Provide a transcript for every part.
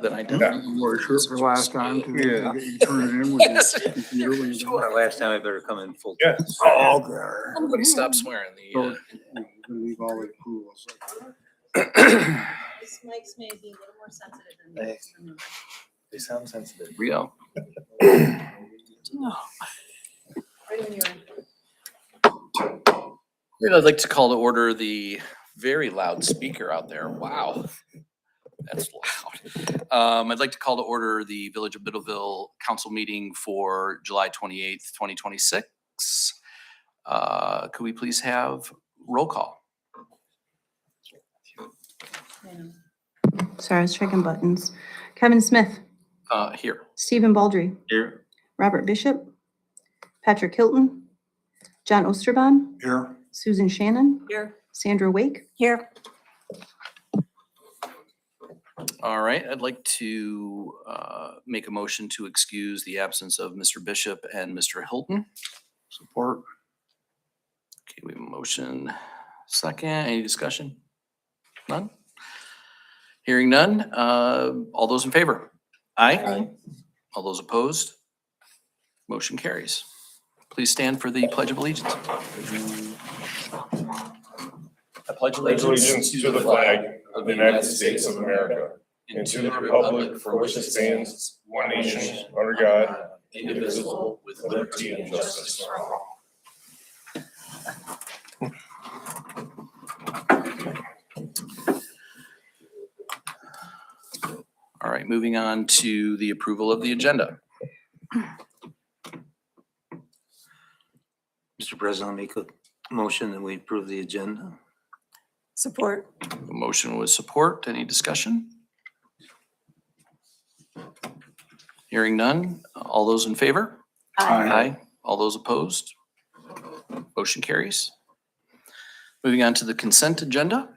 Then I don't. You wore a shirt for last time. Yeah. You turn it in with your computer when you Sure, last time I better come in full. Yeah. Oh, okay. Everybody stop swearing. So, The, we're gonna leave all the approvals. This mic's may be a little more sensitive than the other. They sound sensitive. here we go. Right when you're in. I'd like to call to order the very loud speaker out there. Wow. That's loud. I'd like to call to order the Village of Middleville Council meeting for July 28th, 2026. Could we please have roll call? Sorry, I was checking buttons. Kevin Smith, Here. Stephen Baldry, Here. Robert Bishop, Patrick Hilton, John Osterbahn, Here. Susan Shannon, Here. Sandra Wake. Here. All right, I'd like to make a motion to excuse the absence of Mr. Bishop and Mr. Hilton. Support. Okay, we have a motion. Second, any discussion? None? Hearing none, all those in favor? Aye. All those opposed? Motion carries. Please stand for the Pledge of Allegiance. I pledge Allegiance to the flag of the United States of America and to the republic for which it stands, one nation, under God, indivisible, with liberty and justice for all. All right, moving on to the approval of the agenda. Mr. President, I'll make a motion that we approve the agenda. Support. A motion with support. Any discussion? Hearing none. All those in favor? Aye. All those opposed? Motion carries. Moving on to the consent agenda.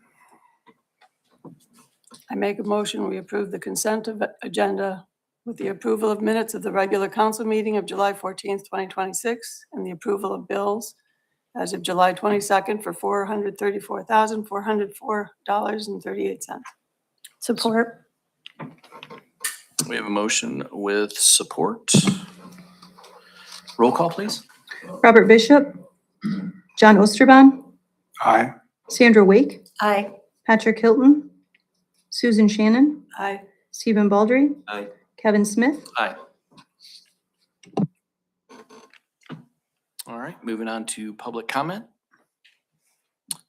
I make a motion, we approve the consent agenda with the approval of minutes of the regular council meeting of July 14th, 2026, and the approval of bills as of July 22nd for $434,404.38. Support. We have a motion with support. Roll call, please. Robert Bishop, John Osterbahn, Aye. Sandra Wake, Aye. Patrick Hilton, Susan Shannon, Aye. Stephen Baldry, Aye. Kevin Smith. Aye. All right, moving on to public comment.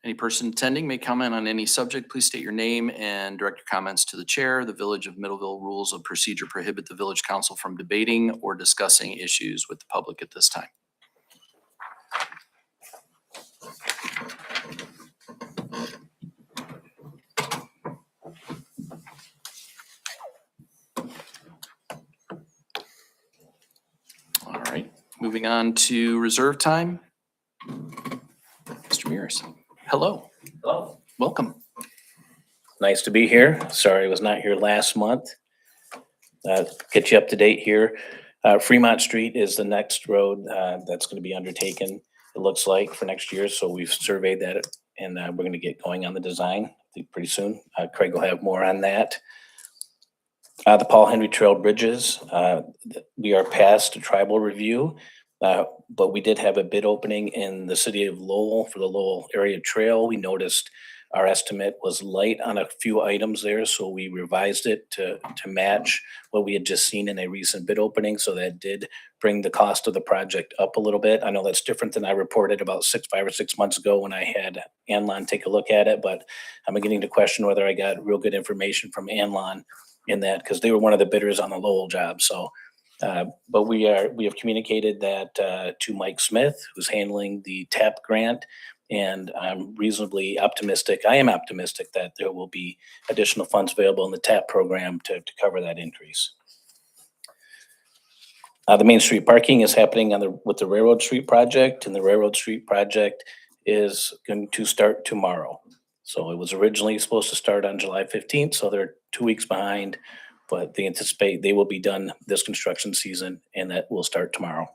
Any person attending may comment on any subject. Please state your name and direct your comments to the chair. The Village of Middleville rules of procedure prohibit the village council from debating or discussing issues with the public at this time. All right, moving on to reserve time. Mr. Mears, hello, Hello. welcome. Nice to be here. Sorry I was not here last month. Get you up to date here. Fremont Street is the next road that's going to be undertaken, it looks like, for next year. So we've surveyed that and we're going to get going on the design I think pretty soon. Craig will have more on that. The Paul Henry Trail Bridges, we are past a tribal review, but we did have a bid opening in the city of Lowell for the Lowell area trail. We noticed our estimate was light on a few items there, so we revised it to match what we had just seen in a recent bid opening. So that did bring the cost of the project up a little bit. I know that's different than I reported about 5 or 6 months ago when I had Anlon take a look at it, but I'm beginning to question whether I got real good information from Anlon in that, because they were one of the bidders on the Lowell job. So, but we have communicated that to Mike Smith, who's handling the TAP grant, and I'm reasonably optimistic. I am optimistic that there will be additional funds available in the TAP program to cover that increase. The Main Street parking is happening with the Railroad Street project, and the Railroad Street project is going to start tomorrow. So it was originally supposed to start on July 15th, so they're 2 weeks behind, but they anticipate they will be done this construction season, and that will start tomorrow.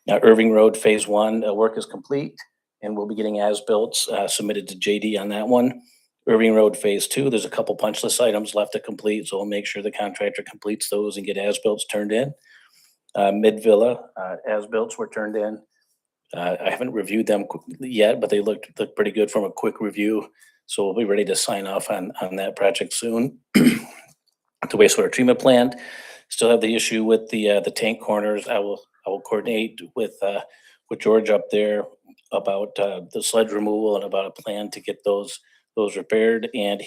Now, Irving Road Phase 1 work is complete, and we'll be getting as-built submitted to JD on that one. Irving Road Phase 2, there's a couple punch list items left to complete, so we'll make sure the contractor completes those and get as-bills turned in. Mid Villa, as-bills were turned in. I haven't reviewed them yet, but they look pretty good from a quick review. So we'll be ready to sign off on that project soon. The wastewater treatment plant, still have the issue with the tank corners. I will coordinate with George up there about the sludge removal and about a plan to get those repaired, and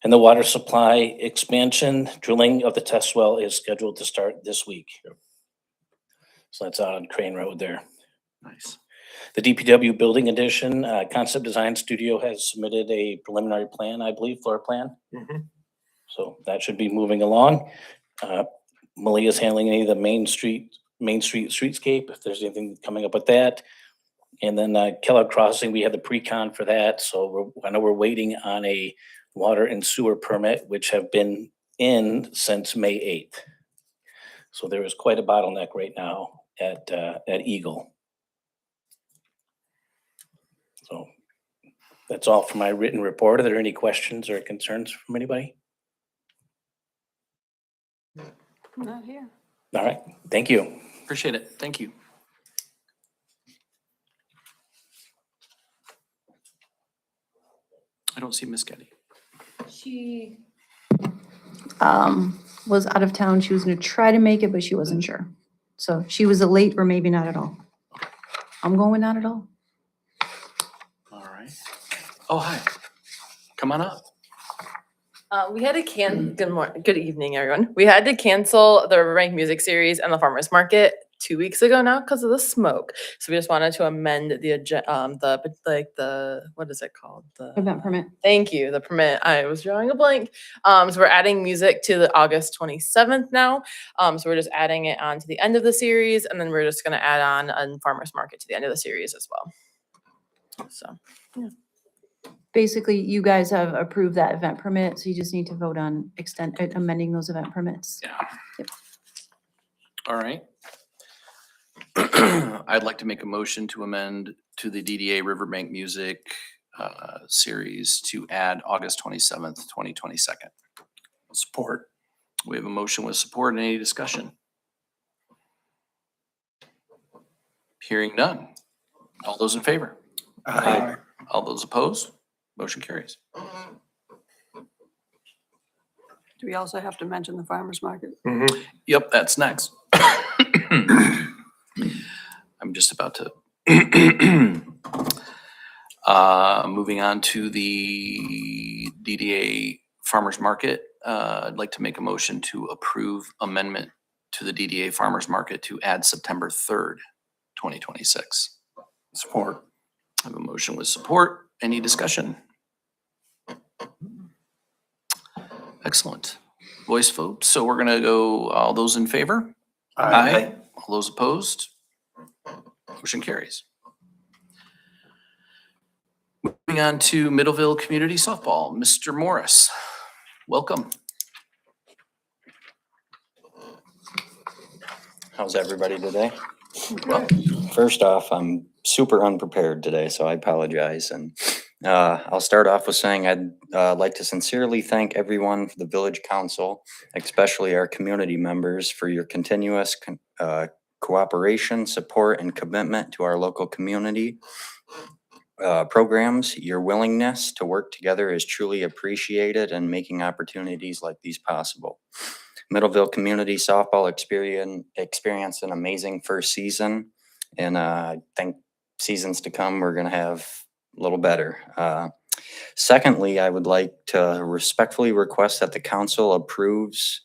and the water supply expansion drilling of the test well is scheduled to start this week. So that's out on Crane Road there. Nice. The DPW building addition, Concept Design Studio has submitted a preliminary plan, I believe, floor plan. Mhm. So that should be moving along. Malia's handling any of the Main Street streetscape, if there's anything coming up with that. And then Kellogg Crossing, we had the pre-con for that. So I know we're waiting on a water and sewer permit, which have been in since May 8th. So there is quite a bottleneck right now at Eagle. So that's all for my written report. Are there any questions or concerns from anybody? Not here. All right, thank you. Appreciate it. Thank you. I don't see Miss Getty. She was out of town. She was gonna try to make it, but she wasn't sure. So she was a late or maybe not at all. I'm going not at all. All right. Oh, hi. Come on up. We had to good evening, everyone. We had to cancel the Riverbank Music Series and the Farmers Market 2 weeks ago now because of the smoke. So we just wanted to amend the what is it called? The Event permit. Thank you. The permit. I was drawing a blank. So we're adding music to the August 27th now. So we're just adding it on to the end of the series, and then we're just going to add on a Farmers Market to the end of the series as well. So. Basically, you guys have approved that event permit, so you just need to vote on amending those event permits. Yeah. Yep. All right. I'd like to make a motion to amend to the DDA Riverbank Music series to add August 27th, 2022. Support. We have a motion with support. Any discussion? Hearing none. All those in favor? Aye. All those opposed? Motion carries. Do we also have to mention the farmer's market? Mhm. Yep, that's next. I'm just about to. Moving on to the DDA Farmers Market. I'd like to make a motion to approve amendment to the DDA Farmers Market to add September 3rd, 2026. Support. I have a motion with support. Any discussion? Excellent. Voice vote. So we're gonna go, all those in favor? All those opposed? Motion carries. Moving on to Middleville Community Softball, Mr. Morris, welcome. How's everybody today? Well, First off, I'm super unprepared today, so I apologize. And I'll start off with saying I'd like to sincerely thank everyone for the Village Council, especially our community members, for your continuous cooperation, support, and commitment to our local community programs. Your willingness to work together is truly appreciated in making opportunities like these possible. Middleville Community Softball experienced an amazing first season, and I think seasons to come we're going to have a little better. Secondly, I would like to respectfully request that the council approves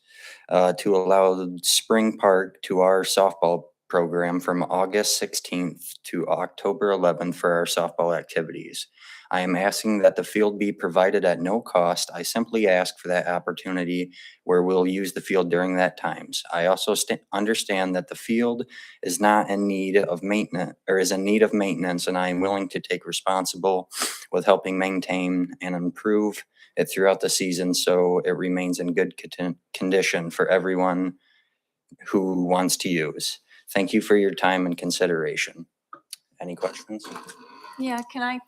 to allow the Spring Park to our softball program from August 16th to October 11th for our softball activities. I am asking that the field be provided at no cost. I simply ask for that opportunity where we'll use the field during that times. I also understand that the field is not in need of maintenance, or is in need of maintenance, and I am willing to take responsible with helping maintain and improve it throughout the season so it remains in good condition for everyone who wants to use. Thank you for your time and consideration. Any questions? Yeah, can I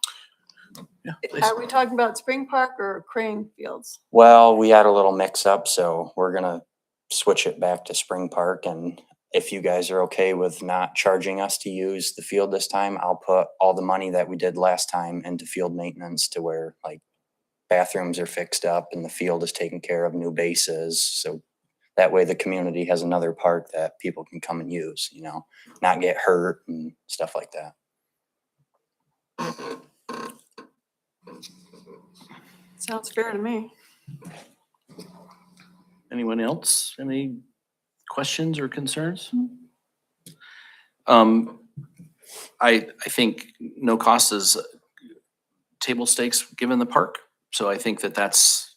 Yeah, please. Are we talking about Spring Park or Crane Fields? Well, we had a little mix up, so we're gonna switch it back to Spring Park. And if you guys are okay with not charging us to use the field this time, I'll put all the money that we did last time into field maintenance to where like bathrooms are fixed up and the field is taken care of, new bases. So that way the community has another park that people can come and use, you know, not get hurt and stuff like that. Sounds fair to me. Anyone else? Any questions or concerns? I think no cost is table stakes given the park. So I think that that's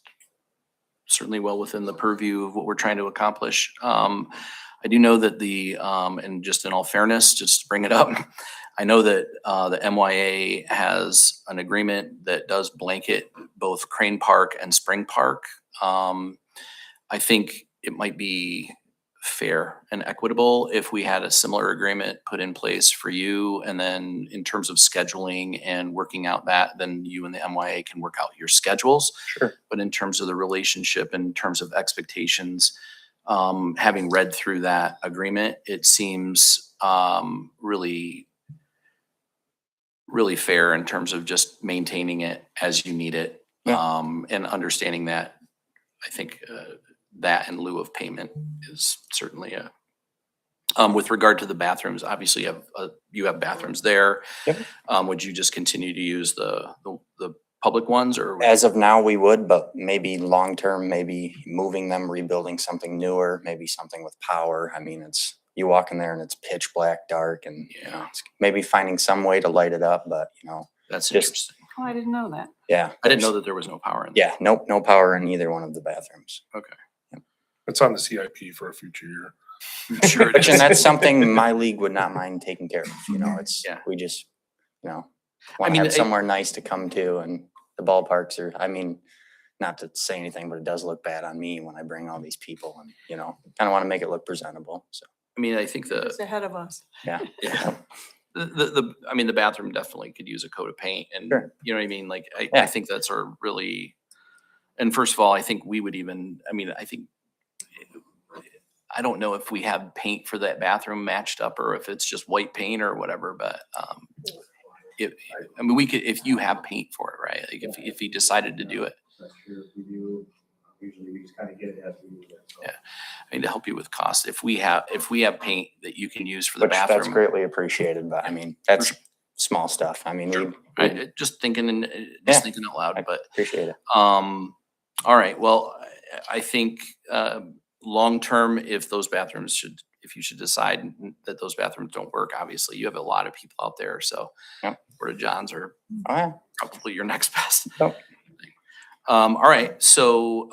certainly well within the purview of what we're trying to accomplish. I do know that and just in all fairness, just to bring it up, I know that the MYA has an agreement that does blanket both Crane Park and Spring Park. I think it might be fair and equitable if we had a similar agreement put in place for you. And then in terms of scheduling and working out that, then you and the MYA can work out your schedules. Sure. But in terms of the relationship, in terms of expectations, having read through that agreement, it seems really fair in terms of just maintaining it as you need it. Yeah. And understanding that, I think that in lieu of payment is certainly with regard to the bathrooms, obviously you have bathrooms there. Yep. Would you just continue to use the public ones or? As of now, we would, but maybe long-term, maybe moving them, rebuilding something newer, maybe something with power. I mean, you walk in there and it's pitch black, dark, and you know, it's maybe finding some way to light it up, but you know, That's just- interesting. Oh, I didn't know that. yeah. I didn't know that there was no power in. Yeah, nope, no power in either one of the bathrooms. It's on the CIP for a future year. I'm sure it Which, and is. that's something my league would not mind taking care of, you know, Yeah. we just, you know, I want to mean, have somewhere nice to come to, and the ballparks are, I mean, not to say anything, but it does look bad on me when I bring all these people and, you know, kind of want to make it look presentable, so, I mean, I think It's ahead of us. yeah. yeah. I mean, the bathroom definitely could use a coat of paint and, Sure. you know what I mean? Like, I Yeah. think that's a really, and first of all, I think we would even, I don't know if we have paint for that bathroom matched up or if it's just white paint or whatever, but, we could, if you have paint for it, right? Like if he decided to do it. That's true. If we do, usually we just kind of get it as we use it. So. Yeah. I mean, to help you with cost, if we have paint that you can use for the Which that's bathroom. greatly appreciated, but I mean, that's small stuff. I mean, Sure. we Just thinking and Yeah. just thinking out loud, I but, appreciate it. all right, well, I think, long-term, if you should decide that those bathrooms don't work, obviously you have a lot of people out there, so. Yep. Porta Johns are Oh, yeah. probably your next best. Yep. All right, so,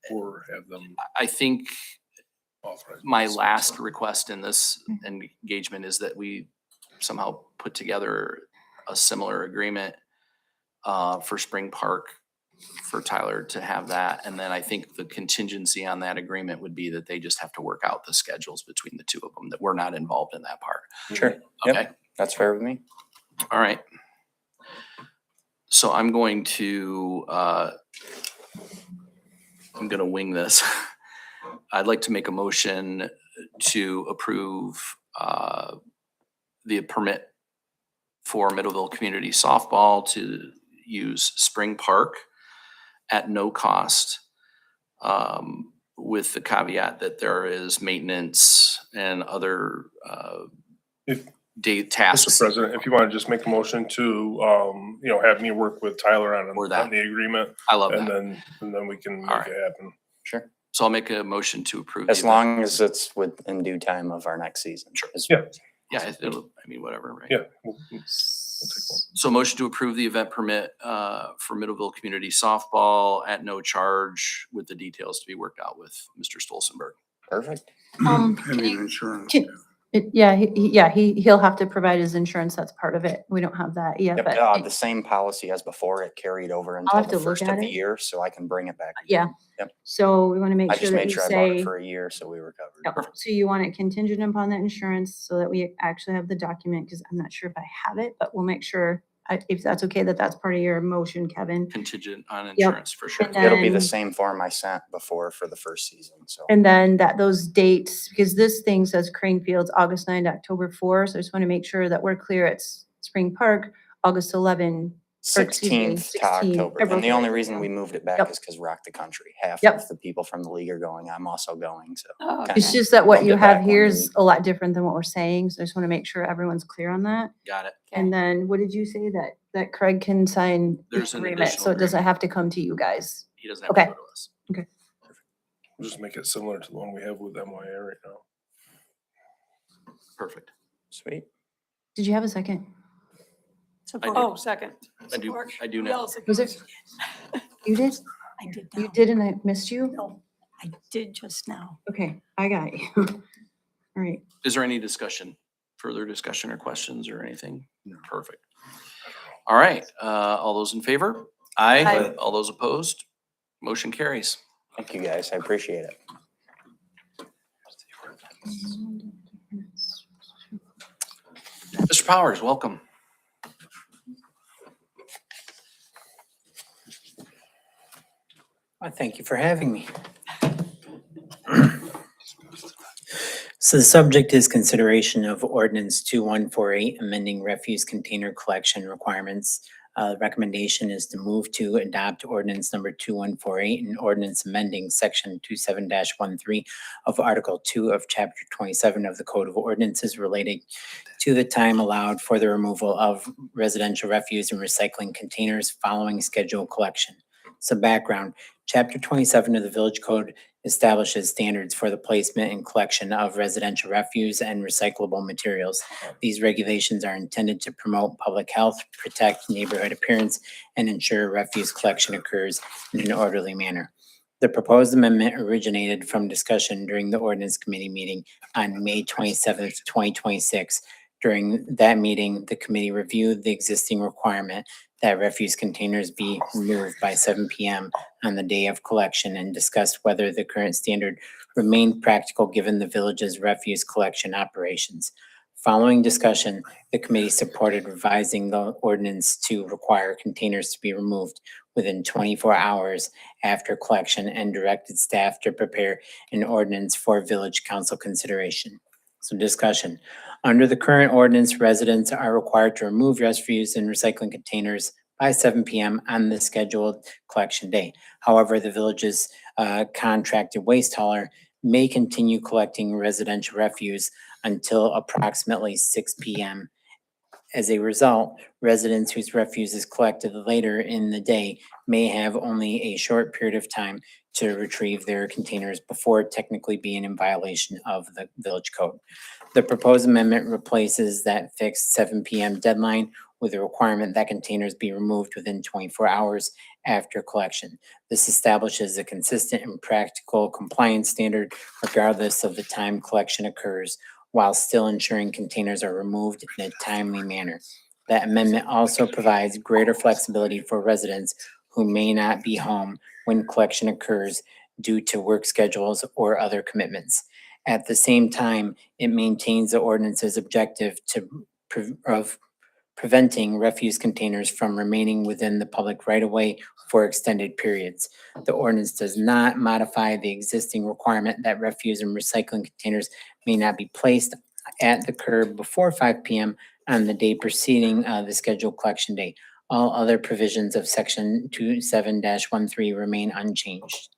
Or have them I think authorized. my last request in this engagement is that we somehow put together a similar agreement for Spring Park for Tyler to have that. And then I think the contingency on that agreement would be that they just have to work out the schedules between the two of them, that we're not involved in that part. Sure. Yep. Okay, That's fair with me. all right. So I'm going to wing this. I'd like to make a motion to approve the permit for Middleville Community Softball to use Spring Park at no cost, with the caveat that there is maintenance and other If- day tasks. Mr. President, if you want to just make a motion to, have me work with Tyler Or that. on the agreement, I love and that. then we can All make it happen. Sure. So I'll make a motion to approve. the As event. long as it's within due time of our next season. Sure. Is- Yeah. Yeah, whatever, right? Yeah. We'll take one. So motion to approve the event permit for Middleville Community Softball at no charge with the details to be worked out with Mr. Stolzenberg. Perfect. Can Any you- insurance. can- he'll have to provide his insurance. That's part of it. We don't have that yet, Yep, but the same policy as before, it carried over until have the to look first at of the it. year, so I can bring it back. yeah. Yep. So we want to make I sure just that made you sure I bought it say, for a year, so we were covered. Yep. So you want it contingent upon that insurance so that we actually have the document, because I'm not sure if I have it, but we'll make sure if that's okay, that's part of your motion, Kevin. Contingent on Yep. insurance, for sure. And It'll be the then- same form I sent before for the first season, so. And then those dates, because this thing says Crane Fields, August 9 to October 4. So I just want to make sure that we're clear. It's Spring Park, August 11. or excuse me, 16th to 16, October. or And both the only ways, reason yeah. we moved it back Yep. is because Rock the Country, half Yep. of the people from the league are going. I'm also going, so. Oh, okay. It's just that what Moved you it have back here one is week. a lot different than what we're saying. So I just want to make sure everyone's clear on that. Got it. And then what did you say that Craig can sign the There's an agreement? additional So it doesn't agreement. have to come to you guys. He doesn't have to Okay. go to us. Just make it similar to the one we have with MYA right now. Perfect. Sweet. Did you have a second? Support. Oh, second. I do, Support. I do We know. all support. Was it? You did? I did You now. did and I missed you? No, I did just now. Okay, I got you. All right. Is there any discussion, further discussion or questions or anything? Perfect. All right, all those in favor? Aye. Aye. All those opposed? Motion carries. Thank you, guys. I appreciate it. Mr. Powers, welcome. Thank you for having me. So the subject is consideration of ordinance 2148, amending refuse container collection requirements. The recommendation is to move to adopt ordinance number 2148 and ordinance amending section 27-13 of Article 2 of Chapter 27 of the Code of Ordinances related to the time allowed for the removal of residential refuse and recycling containers following scheduled collection. Some background, Chapter 27 of the Village Code establishes standards for the placement and collection of residential refuse and recyclable materials. These regulations are intended to promote public health, protect neighborhood appearance, and ensure refuse collection occurs in an orderly manner. The proposed amendment originated from discussion during the ordinance committee meeting on May 27th, 2026. During that meeting, the committee reviewed the existing requirement that refuse containers be removed by 7 p.m. on the day of collection and discussed whether the current standard remained practical given the village's refuse collection operations. Following discussion, the committee supported revising the ordinance to require containers to be removed within 24 hours after collection and directed staff to prepare an ordinance for village council consideration. So discussion. Under the current ordinance, residents are required to remove refuse and recycling containers by 7 p.m. on the scheduled collection day. However, the village's contracted waste hauler may continue collecting residential refuse until approximately 6 p.m. As a result, residents whose refuse is collected later in the day may have only a short period of time to retrieve their containers before technically being in violation of the village code. The proposed amendment replaces that fixed 7 p.m. deadline with a requirement that containers be removed within 24 hours after collection. This establishes a consistent and practical compliance standard regardless of the time collection occurs, while still ensuring containers are removed in a timely manner. That amendment also provides greater flexibility for residents who may not be home when collection occurs due to work schedules or other commitments. At the same time, it maintains the ordinance's objective of preventing refuse containers from remaining within the public right-of-way for extended periods. The ordinance does not modify the existing requirement that refuse and recycling containers may not be placed at the curb before 5 p.m. on the day preceding the scheduled collection day. All other provisions of section 27-13 remain unchanged.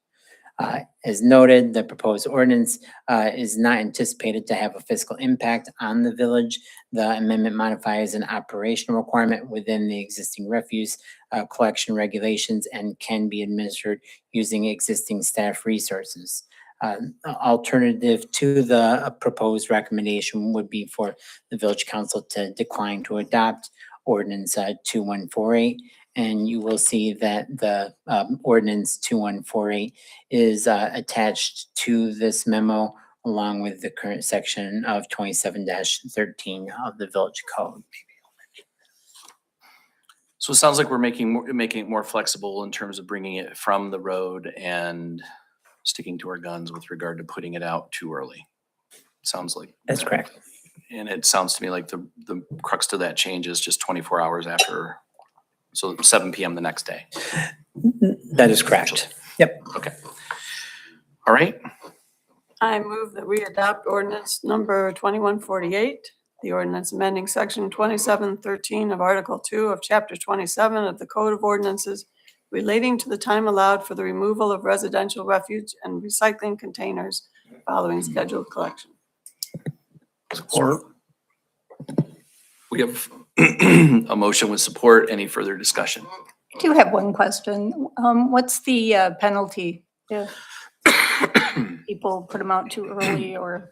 As noted, the proposed ordinance is not anticipated to have a fiscal impact on the village. The amendment modifies an operational requirement within the existing refuse collection regulations and can be administered using existing staff resources. Alternative to the proposed recommendation would be for the village council to decline to adopt ordinance 2148. And you will see that the ordinance 2148 is attached to this memo along with the current section of 27-13 of the village code. So it sounds like we're making it more flexible in terms of bringing it from the road and sticking to our guns with regard to putting it out too early. Sounds like. That's correct. And it sounds to me like the crux to that change is just 24 hours after, so 7 PM the next day. That is correct. Yep. Okay. All right, I move that we adopt ordinance number 2148, the ordinance amending section 2713 of Article 2 of Chapter 27 of the Code of Ordinances relating to the time allowed for the removal of residential refuge and recycling containers following scheduled collection. support. We have a motion with support. Any further discussion? I do have one question. What's the penalty if people put them out too early or?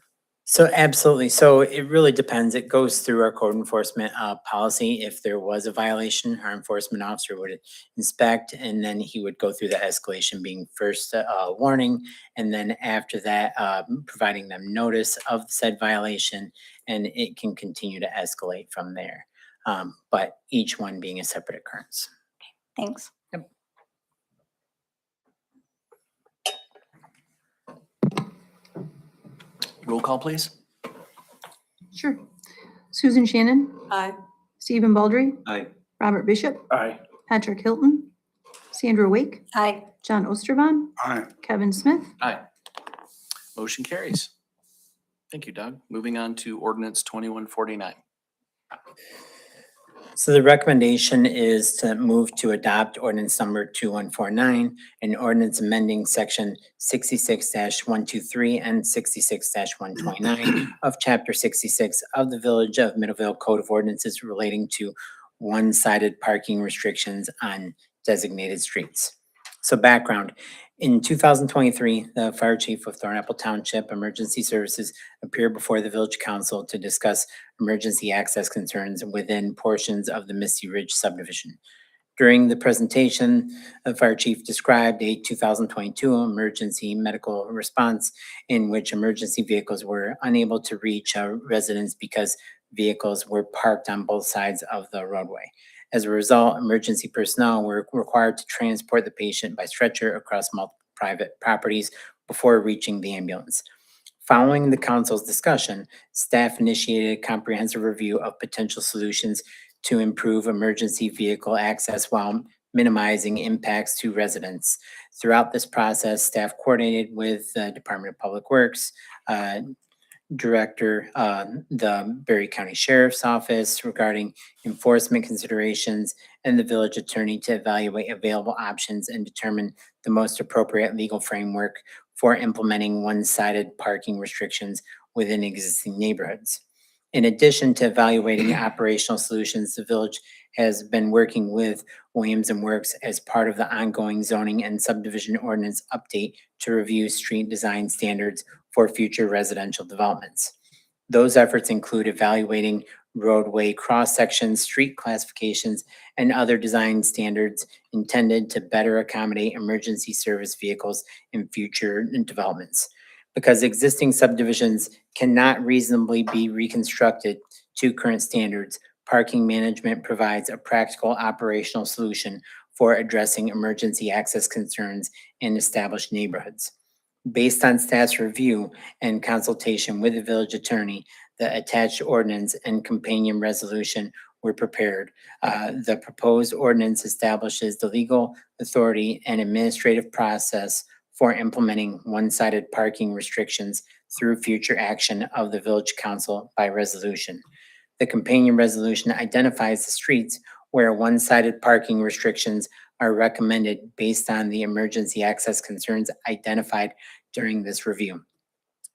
So absolutely. So it really depends. It goes through our code enforcement policy. If there was a violation, our enforcement officer would inspect, and then he would go through the escalation, being first warning, and then after that, providing them notice of said violation, and it can continue to escalate from there. But each one being a separate occurrence. Thanks. Roll call, please. Sure. Susan Shannon, Aye. Stephen Baldry, Aye. Robert Bishop, Aye. Patrick Hilton, Sandra Wake, Aye. John Osterbaum, Aye. Kevin Smith. Aye. Motion carries. Thank you, Doug. Moving on to ordinance 2149. So the recommendation is to move to adopt ordinance number 2149, an ordinance amending section 66-123 and 66-129 of chapter 66 of the Village of Middleville Code of Ordinances relating to one-sided parking restrictions on designated streets. So background, in 2023, the fire chief of Thornapple Township Emergency Services appeared before the village council to discuss emergency access concerns within portions of the Misty Ridge subdivision. During the presentation, the fire chief described a 2022 emergency medical response in which emergency vehicles were unable to reach residents because vehicles were parked on both sides of the roadway. As a result, emergency personnel were required to transport the patient by stretcher across multiple private properties before reaching the ambulance. Following the council's discussion, staff initiated a comprehensive review of potential solutions to improve emergency vehicle access while minimizing impacts to residents. Throughout this process, staff coordinated with the Department of Public Works, Director, the Berry County Sheriff's Office regarding enforcement considerations, and the village attorney to evaluate available options and determine the most appropriate legal framework for implementing one-sided parking restrictions within existing neighborhoods. In addition to evaluating operational solutions, the village has been working with Williams & Works as part of the ongoing zoning and subdivision ordinance update to review street design standards for future residential developments. Those efforts include evaluating roadway cross-sections, street classifications, and other design standards intended to better accommodate emergency service vehicles in future developments. Because existing subdivisions cannot reasonably be reconstructed to current standards, parking management provides a practical operational solution for addressing emergency access concerns in established neighborhoods. Based on staff's review and consultation with the village attorney, the attached ordinance and companion resolution were prepared. The proposed ordinance establishes the legal authority and administrative process for implementing one-sided parking restrictions through future action of the village council by resolution. The companion resolution identifies the streets where one-sided parking restrictions are recommended based on the emergency access concerns identified during this review.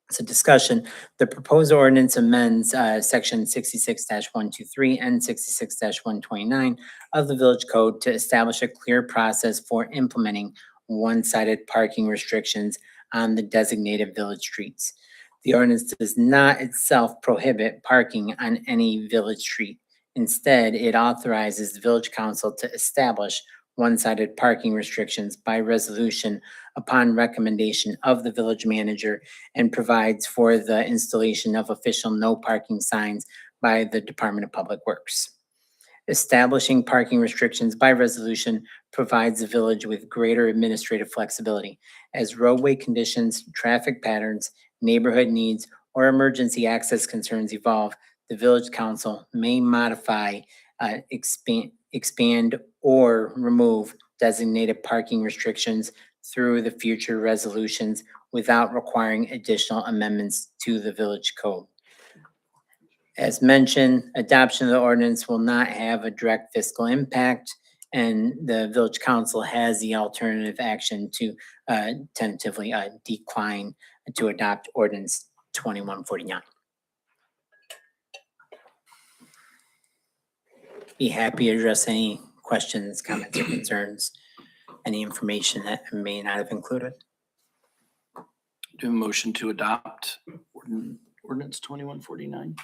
So discussion, the proposed ordinance amends section 66-123 and 66-129 of the village code to establish a clear process for implementing one-sided parking restrictions on the designated village streets. The ordinance does not itself prohibit parking on any village street. Instead, it authorizes the village council to establish one-sided parking restrictions by resolution upon recommendation of the village manager and provides for the installation of official no parking signs by the Department of Public Works. Establishing parking restrictions by resolution provides the village with greater administrative flexibility as roadway conditions, traffic patterns, neighborhood needs, or emergency access concerns evolve, the village council may modify, expand or remove designated parking restrictions through the future resolutions without requiring additional amendments to the village code. As mentioned, adoption of the ordinance will not have a direct fiscal impact, and the village council has the alternative action to tentatively decline to adopt ordinance 2149. Be happy to address any questions, comments, or concerns, any information that I may not have included. Do a motion to adopt ordinance 2149.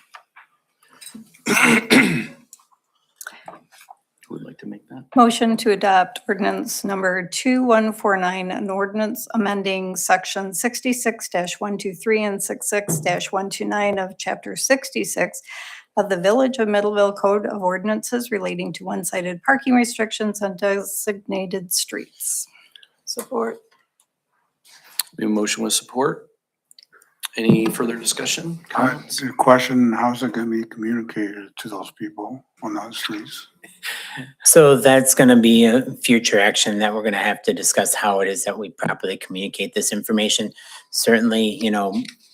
Who would like to make that? Motion to adopt ordinance number 2149, an ordinance amending section 66-123 and 66-129 of chapter 66 of the Village of Middleville Code of Ordinances relating to one-sided parking restrictions on designated streets. Support. We have a motion with support. Any further discussion, comments? The question, how's it gonna be communicated to those people on those streets? So that's going to be a future action that we're going to have to discuss how it is that we properly communicate this information. Certainly,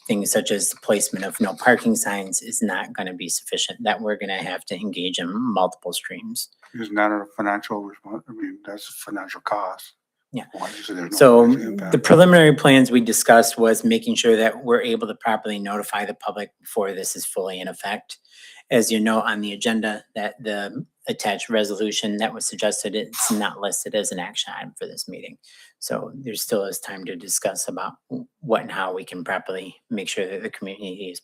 things such as the placement of no parking signs is not going to be sufficient, that we're going to have to engage in multiple streams. Isn't that a financial response? I mean, that's a financial cost. Yeah. Why you say there's no So financial impact? the preliminary plans we discussed was making sure that we're able to properly notify the public before this is fully in effect. As you know, on the agenda, that the attached resolution that was suggested, it's not listed as an action item for this meeting. So there still is time to discuss about what and how we can properly make sure that the community is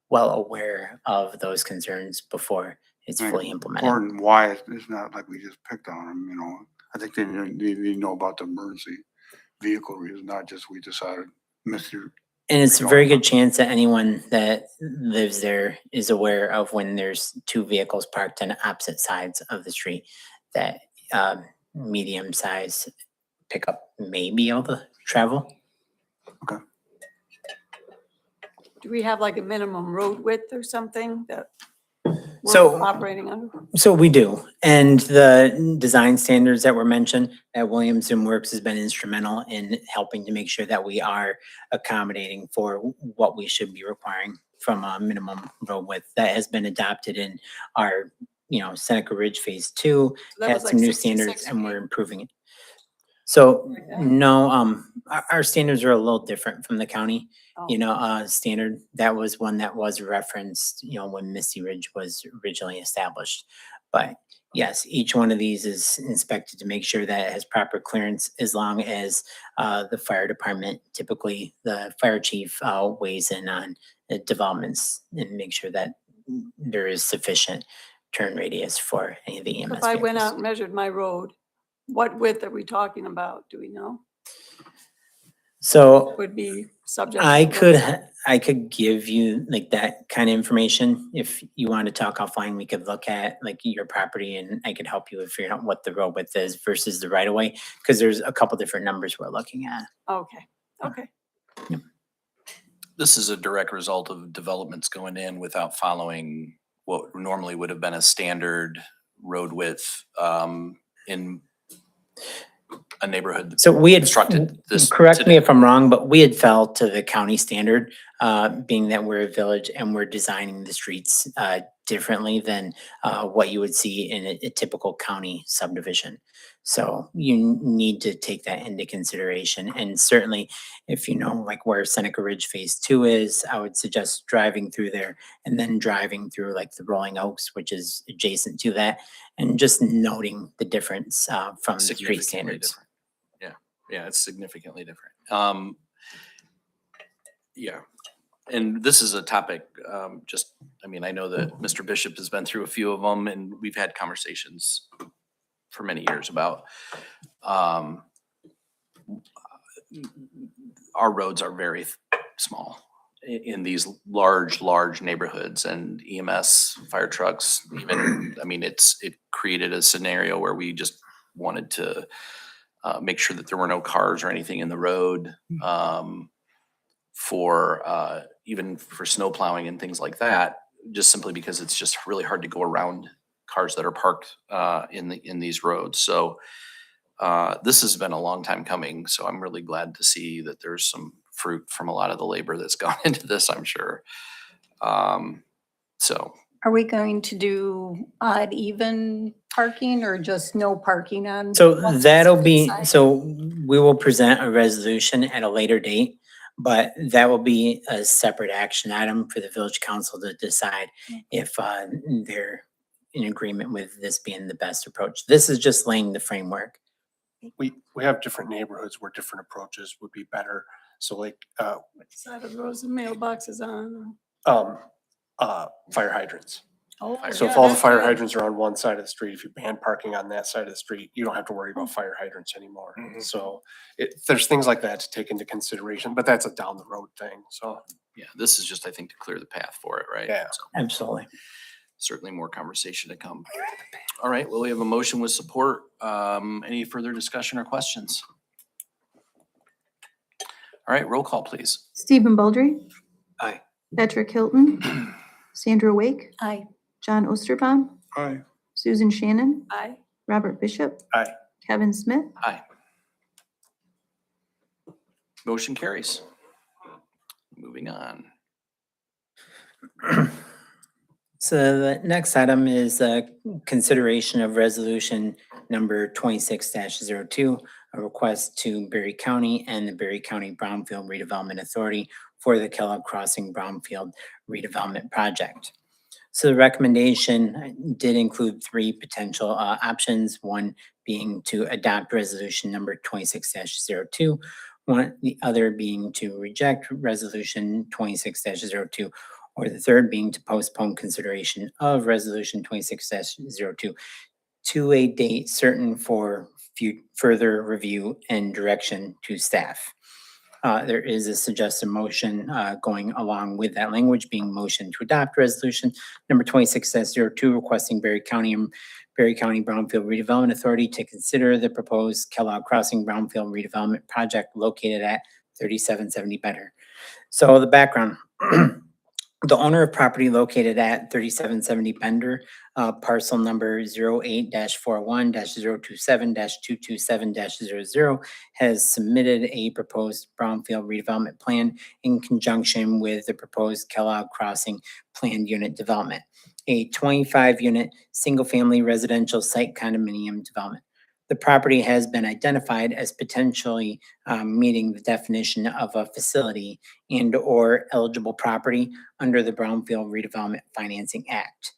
well aware of those concerns before it's Right. fully implemented. Important why it's not like we just picked on them, I think they need to know about the emergency vehicle reason, not just we decided, Mr. And it's a very good chance that anyone that lives there is aware of when there's two vehicles parked on opposite sides of the street, that medium-sized pickup may be able to travel. Do we have like a minimum road width or something that So- we're operating under? So we do, and the design standards that were mentioned at Williams and Works has been instrumental in helping to make sure that we are accommodating for what we should be requiring from a minimum road width that has been adopted in our, Seneca Ridge Phase 2, That had was like some new 66 standards and we're feet. improving it. So, Okay. no, our standards are a little different from the county. Oh. Standard, that was one that was referenced, when Misty Ridge was originally established. But yes, each one of these is inspected to make sure that it has proper clearance, as long as the fire department, typically the fire chief weighs in on the developments and make sure that there is sufficient turn radius for any of the EMS If I went vehicles. out and measured my road, what width are we talking about? Do we know? So Would be subject. I to- could give you like that kind of information. If you want to talk offline, we could look at like your property and I could help you with figuring out what the road width is versus the right of way. Cause there's a couple different numbers we're looking at. Okay. This is a direct result of developments going in without following what normally would have been a standard road width in a neighborhood. So we had, Constructed this correct me today. if I'm wrong, but we had fell to the county standard, being that we're a village and we're designing the streets differently than what you would see in a typical county subdivision. So you need to take that into consideration. And certainly, if you know like where Seneca Ridge Phase 2 is, I would suggest driving through there and then driving through like the Rolling Oaks, which is adjacent to that, and just noting the difference from the street Significantly standards. different. Yeah, it's significantly different. Yeah. And this is a topic, I know that Mr. Bishop has been through a few of them and we've had conversations for many years about our roads are very small in these large neighborhoods, and EMS, fire trucks, even, it created a scenario where we just wanted to make sure that there were no cars or anything in the road. for, even for snow plowing and things like that, just simply because it's just really hard to go around cars that are parked in these roads. So this has been a long time coming, so I'm really glad to see that there's some fruit from a lot of the labor that's gone into this, I'm sure. So Are we going to do odd even parking or just no parking on? So one that'll specific be, side? so we will present a resolution at a later date, but that will be a separate action item for the village council to decide if they're in agreement with this being the best approach. This is just laying the framework. We have different neighborhoods where different approaches would be better. So like, Which side of the roads the mailbox is on? fire hydrants. Oh, So if yeah, all the that's fire good. hydrants are on one side of the street, if you ban parking on that side of the street, you don't have to worry about fire hydrants anymore. Mhm. So there's things like that to take into consideration, but that's a down the road thing. So, yeah, this is just, I think, to clear the path for it, right? Yeah. So Absolutely. certainly more conversation to come. All right, well, we have a motion with support. Any further discussion or questions? All right, roll call, please. Stephen Baldry. Aye. Patrick Hilton. Sandra Wake. Aye. John Osterbaum. Aye. Susan Shannon. Aye. Robert Bishop. Aye. Kevin Smith. Aye. Motion carries. Moving on. So the next item is consideration of resolution number 26-02, a request to Berry County and the Berry County Brownfield Redevelopment Authority for the Kellogg Crossing Brownfield redevelopment project. So the recommendation did include three potential options, one being to adopt resolution number 26-02, the other being to reject resolution 26-02, or the third being to postpone consideration of resolution 26-02 to a date certain for further review and direction to staff. There is a suggested motion going along with that language, being motion to adopt resolution number 26-02, requesting Berry County and Berry County Brownfield Redevelopment Authority to consider the proposed Kellogg Crossing Brownfield redevelopment project located at 3770 Better. So the background. The owner of property located at 3770 Bender, parcel number 08-41-027-227-00, has submitted a proposed brownfield redevelopment plan in conjunction with the proposed Kellogg Crossing planned unit development, a 25-unit single-family residential site condominium development. The property has been identified as potentially meeting the definition of a facility and/or eligible property under the Brownfield Redevelopment Financing Act.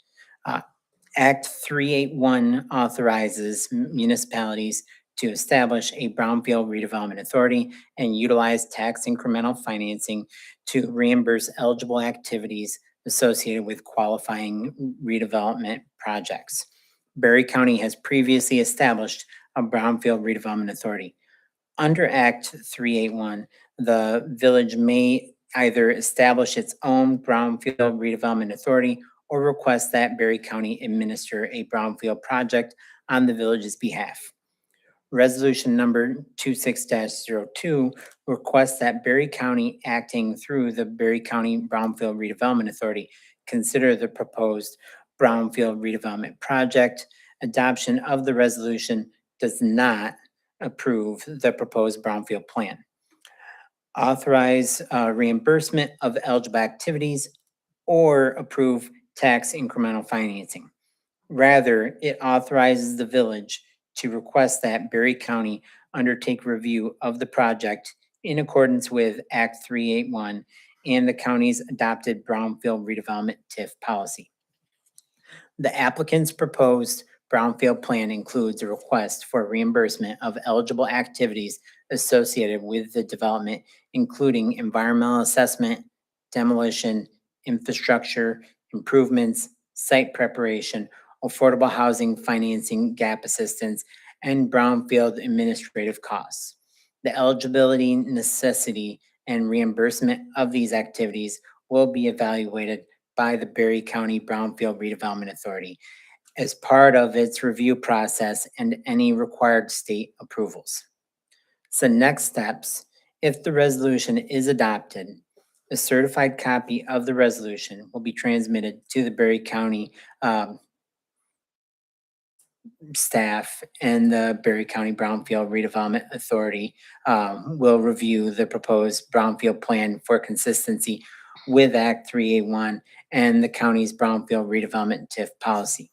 Act 381 authorizes municipalities to establish a Brownfield Redevelopment Authority and utilize tax incremental financing to reimburse eligible activities associated with qualifying redevelopment projects. Berry County has previously established a Brownfield Redevelopment Authority. Under Act 381, the village may either establish its own Brownfield Redevelopment Authority or request that Berry County administer a brownfield project on the village's behalf. Resolution number 26-02 requests that Berry County, acting through the Berry County Brownfield Redevelopment Authority, consider the proposed Brownfield Redevelopment Project. Adoption of the resolution does not approve the proposed brownfield plan. Authorize reimbursement of eligible activities or approve tax incremental financing. Rather, it authorizes the village to request that Berry County undertake review of the project in accordance with Act 381 and the county's adopted brownfield redevelopment TIF policy. The applicant's proposed brownfield plan includes a request for reimbursement of eligible activities associated with the development, including environmental assessment, demolition, infrastructure, improvements, site preparation, affordable housing financing gap assistance, and brownfield administrative costs. The eligibility, necessity, and reimbursement of these activities will be evaluated by the Berry County Brownfield Redevelopment Authority as part of its review process and any required state approvals. So next steps, if the resolution is adopted, A certified copy of the resolution will be transmitted to the Berry County staff, and the Berry County Brownfield Redevelopment Authority will review the proposed brownfield plan for consistency with Act 381 and the county's brownfield redevelopment TIF policy.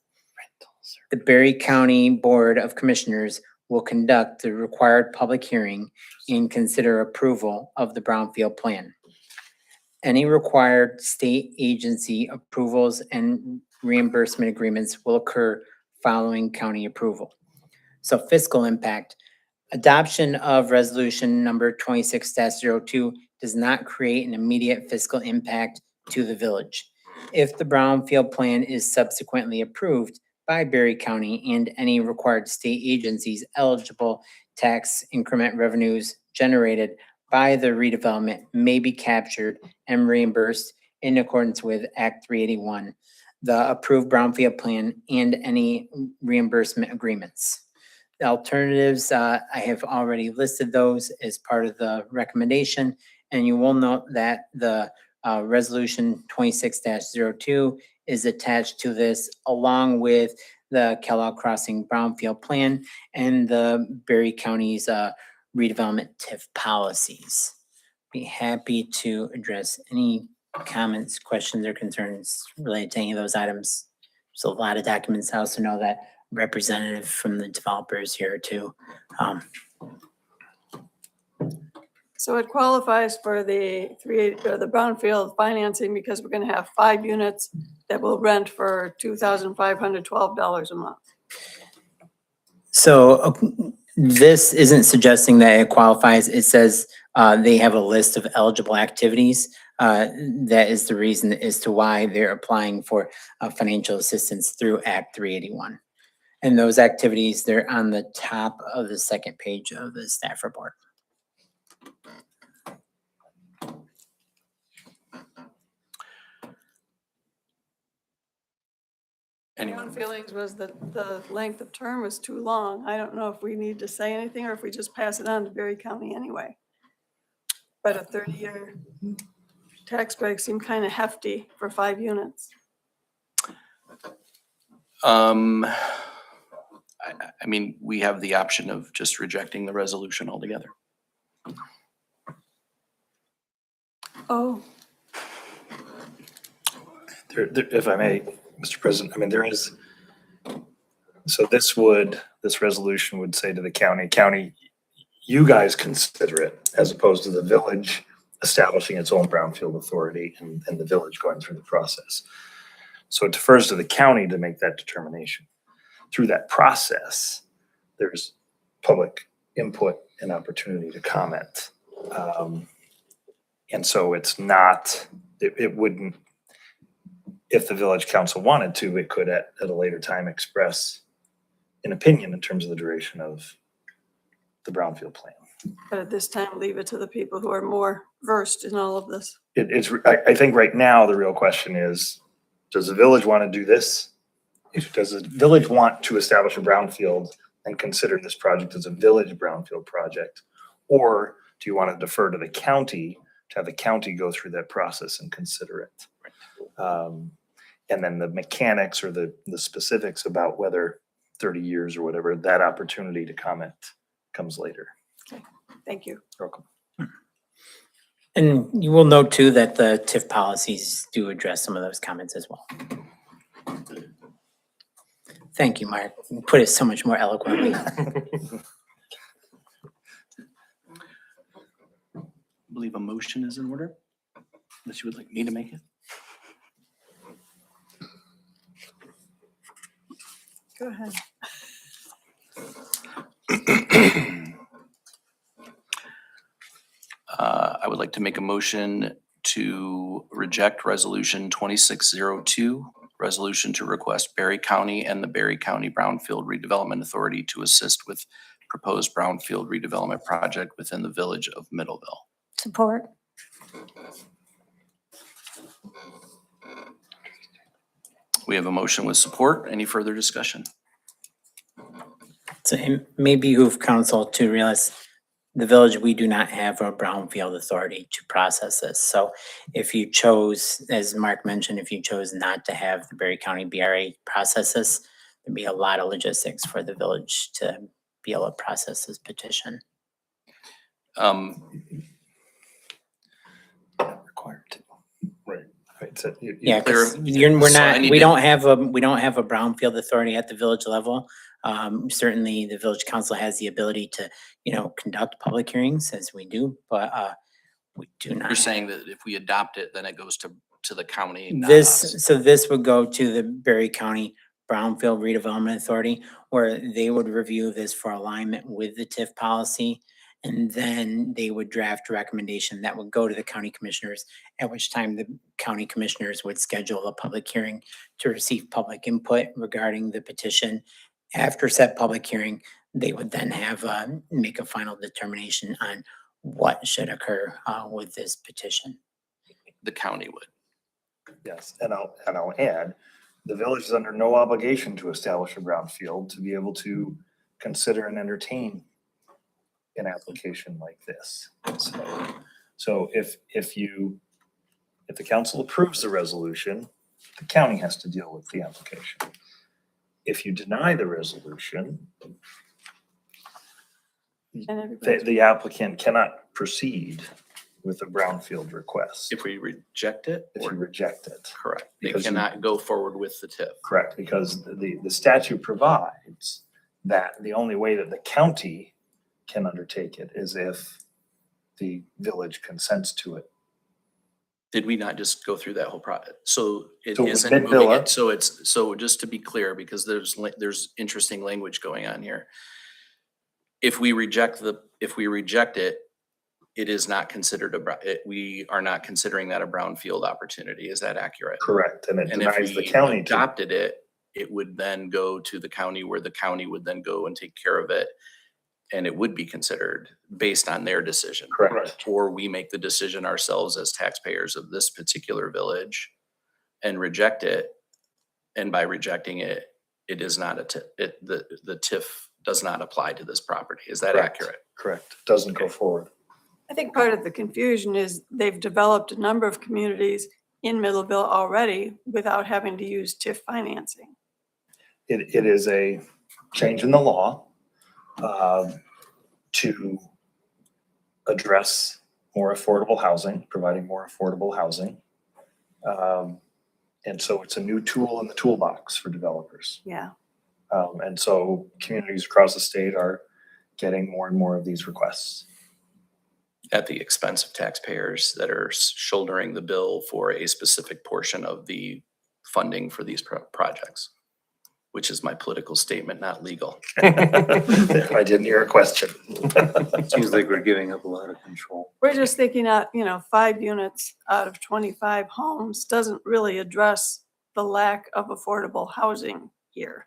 The Berry County Board of Commissioners will conduct the required public hearing and consider approval of the brownfield plan. Any required state agency approvals and reimbursement agreements will occur following county approval. So fiscal impact. Adoption of resolution number 26-02 does not create an immediate fiscal impact to the village. If the brownfield plan is subsequently approved by Berry County and any required state agencies, eligible tax increment revenues generated by the redevelopment may be captured and reimbursed in accordance with Act 381, the approved brownfield plan, and any reimbursement agreements. The alternatives, I have already listed those as part of the recommendation, and you will note that the resolution 26-02 is attached to this, along with the Kellogg Crossing Brownfield Plan and the Berry County's redevelopment TIF policies. Be happy to address any comments, questions, or concerns related to any of those items. There's a lot of documents. I also know that representative from the developers here too. So it qualifies for the the brownfield financing because we're gonna have 5 units that will rent for $2,512 a month. So this isn't suggesting that it qualifies. It says they have a list of eligible activities. That is the reason as to why they're applying for financial assistance through Act 381. And those activities, they're on the top of the second page of the staff report. My own feelings was that the length of term was too long. I don't know if we need to say anything or if we just pass it on to Berry County anyway. But a 30-year tax break seemed kind of hefty for 5 units. I mean, we have the option of just rejecting the resolution altogether. Oh, If I may, Mr. President, I mean, there is, so this resolution would say to the county, you guys consider it, as opposed to the village establishing its own brownfield authority and the village going through the process. So it defers to the county to make that determination. Through that process, there's public input and opportunity to comment. And so it's not, it wouldn't, if the village council wanted to, it could at a later time express an opinion in terms of the duration of the brownfield plan. but at this time, leave it to the people who are more versed in all of this. I think right now, the real question is, does the village want to do this? Does the village want to establish a brownfield and consider this project as a village brownfield project? Or do you want to defer to the county, to have the county go through that process and consider it? And then the mechanics or the specifics about whether 30 years or whatever, that opportunity to comment comes later. Thank you. You're welcome. And you will note too that the TIF policies do address some of those comments as well. Thank you, Mark. You put it so much more eloquently. I believe a motion is in order, unless you would like me to make it. Go ahead. I would like to make a motion to reject resolution 2602, resolution to request Berry County and the Berry County Brownfield Redevelopment Authority to assist with proposed brownfield redevelopment project within the village of Middleville. Support. We have a motion with support. Any further discussion? So it may behoove council to realize the village, we do not have a brownfield authority to process this. So if you chose, as Mark mentioned, if you chose not to have the Berry County BRA process this, there'd be a lot of logistics for the village to be able to process this petition. Required to. Right. Right, so Yeah, Clear. because we're So I not, need we to- don't have a brownfield authority at the village level. Certainly the village council has the ability to, conduct public hearings as we do, but, we do not. You're saying that if we adopt it, then it goes to the county, not This, us. so this would go to the Berry County Brownfield Redevelopment Authority, where they would review this for alignment with the TIF policy. And then they would draft a recommendation that would go to the county commissioners, at which time the county commissioners would schedule a public hearing to receive public input regarding the petition. After said public hearing, they would then have, make a final determination on what should occur, with this petition. The county would. Yes, and I'll add, the village is under no obligation to establish a brownfield to be able to consider and entertain an application like this. So if the council approves the resolution, the county has to deal with the application. If you deny the resolution, And everybody, the applicant cannot proceed with a brownfield request If we reject it, if you or, reject it. correct, they Because you- cannot go forward with the TIF. Correct, because the statute provides that the only way that the county can undertake it is if the village consents to it. Did we not just go through that whole process? So it So we isn't did moving bill it, it. so just to be clear, because there's interesting language going on here. If we reject it, it is not considered we are not considering that a brownfield opportunity. Is that accurate? Correct, and it And if denies the we county to. adopted it, it would then go to the county, where the county would then go and take care of it. And it would be considered based on their decision. Correct. Or we make the decision ourselves as taxpayers of this particular village and reject it. And by rejecting it, it is not the TIF does not apply to this property. Is that Correct. accurate? Correct, doesn't go forward. I think part of the confusion is they've developed a number of communities in Middleville already without having to use TIF financing. It is a change in the law to address more affordable housing, providing more affordable housing. And so it's a new tool in the toolbox for developers. Yeah. And so communities across the state are getting more and more of these requests. At the expense of taxpayers that are shouldering the bill for a specific portion of the funding for these projects, which is my political statement, not legal. I didn't hear a question. Seems like we're giving up a lot of control. We're just thinking out, 5 units out of 25 homes doesn't really address the lack of affordable housing here.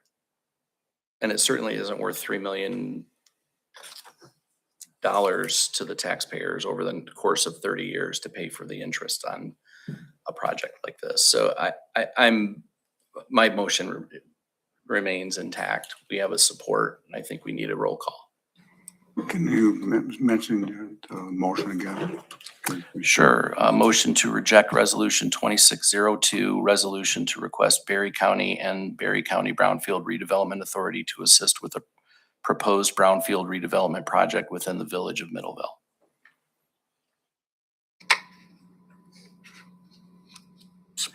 And it certainly isn't worth $3 million to the taxpayers over the course of 30 years to pay for the interest on a project like this. So my motion remains intact. We have a support, and I think we need a roll call. Can you mention the motion again? Sure. Motion to reject Resolution 2602, resolution to request Berry County and Berry County Brownfield Redevelopment Authority to assist with a proposed brownfield redevelopment project within the village of Middleville.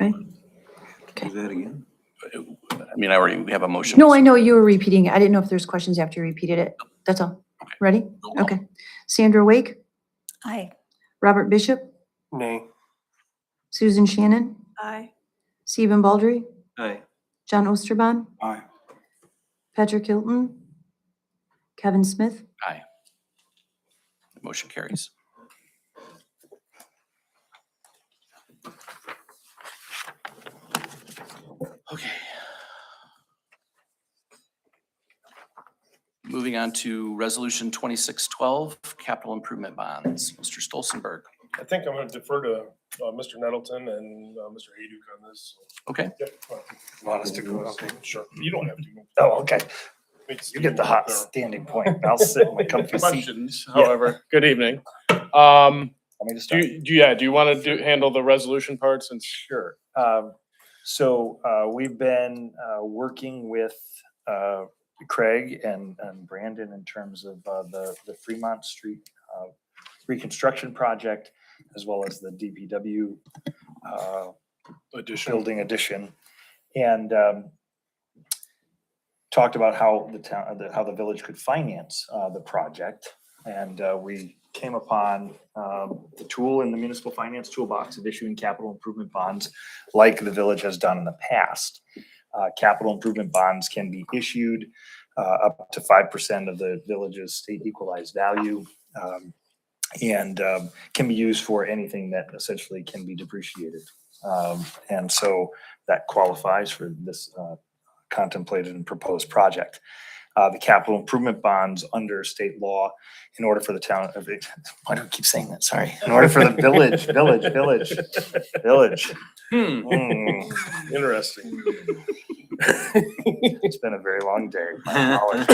Right? Do that again? We have a motion. No, I know you were repeating it. I didn't know if there's questions after you repeated it. That's all. Ready? Okay. Sandra Wake, Aye. Robert Bishop, Nay. Susan Shannon, Aye. Stephen Baldry, Aye. John Osterbaum, Aye. Patrick Hilton, Kevin Smith. Aye. Motion carries. Okay. Moving on to Resolution 2612, capital improvement bonds. Mr. Stolzenberg. I think I'm gonna defer to Mr. Nettleton and Mr. Hayduke on this. Okay. Yep. Want us to go? Okay. Sure, you don't have to. Oh, okay. You get the hot standing point. I'll sit in my comfy seat. Questions, however, good evening. Want me to start? do you want to handle the resolution part since? Sure. So we've been working with Craig and Brandon in terms of the Fremont Street reconstruction project, as well as the DPW building addition. And talked about how the town, how the village could finance the project. And we came upon the tool in the municipal finance toolbox of issuing capital improvement bonds like the village has done in the past. Capital improvement bonds can be issued up to 5% of the village's state equalized value, and can be used for anything that essentially can be depreciated. And so that qualifies for this contemplated and proposed project. The capital improvement bonds under state law, in order for the town of, why do I keep saying that? Sorry. In order for the village. Interesting. It's been a very long day. My apologies.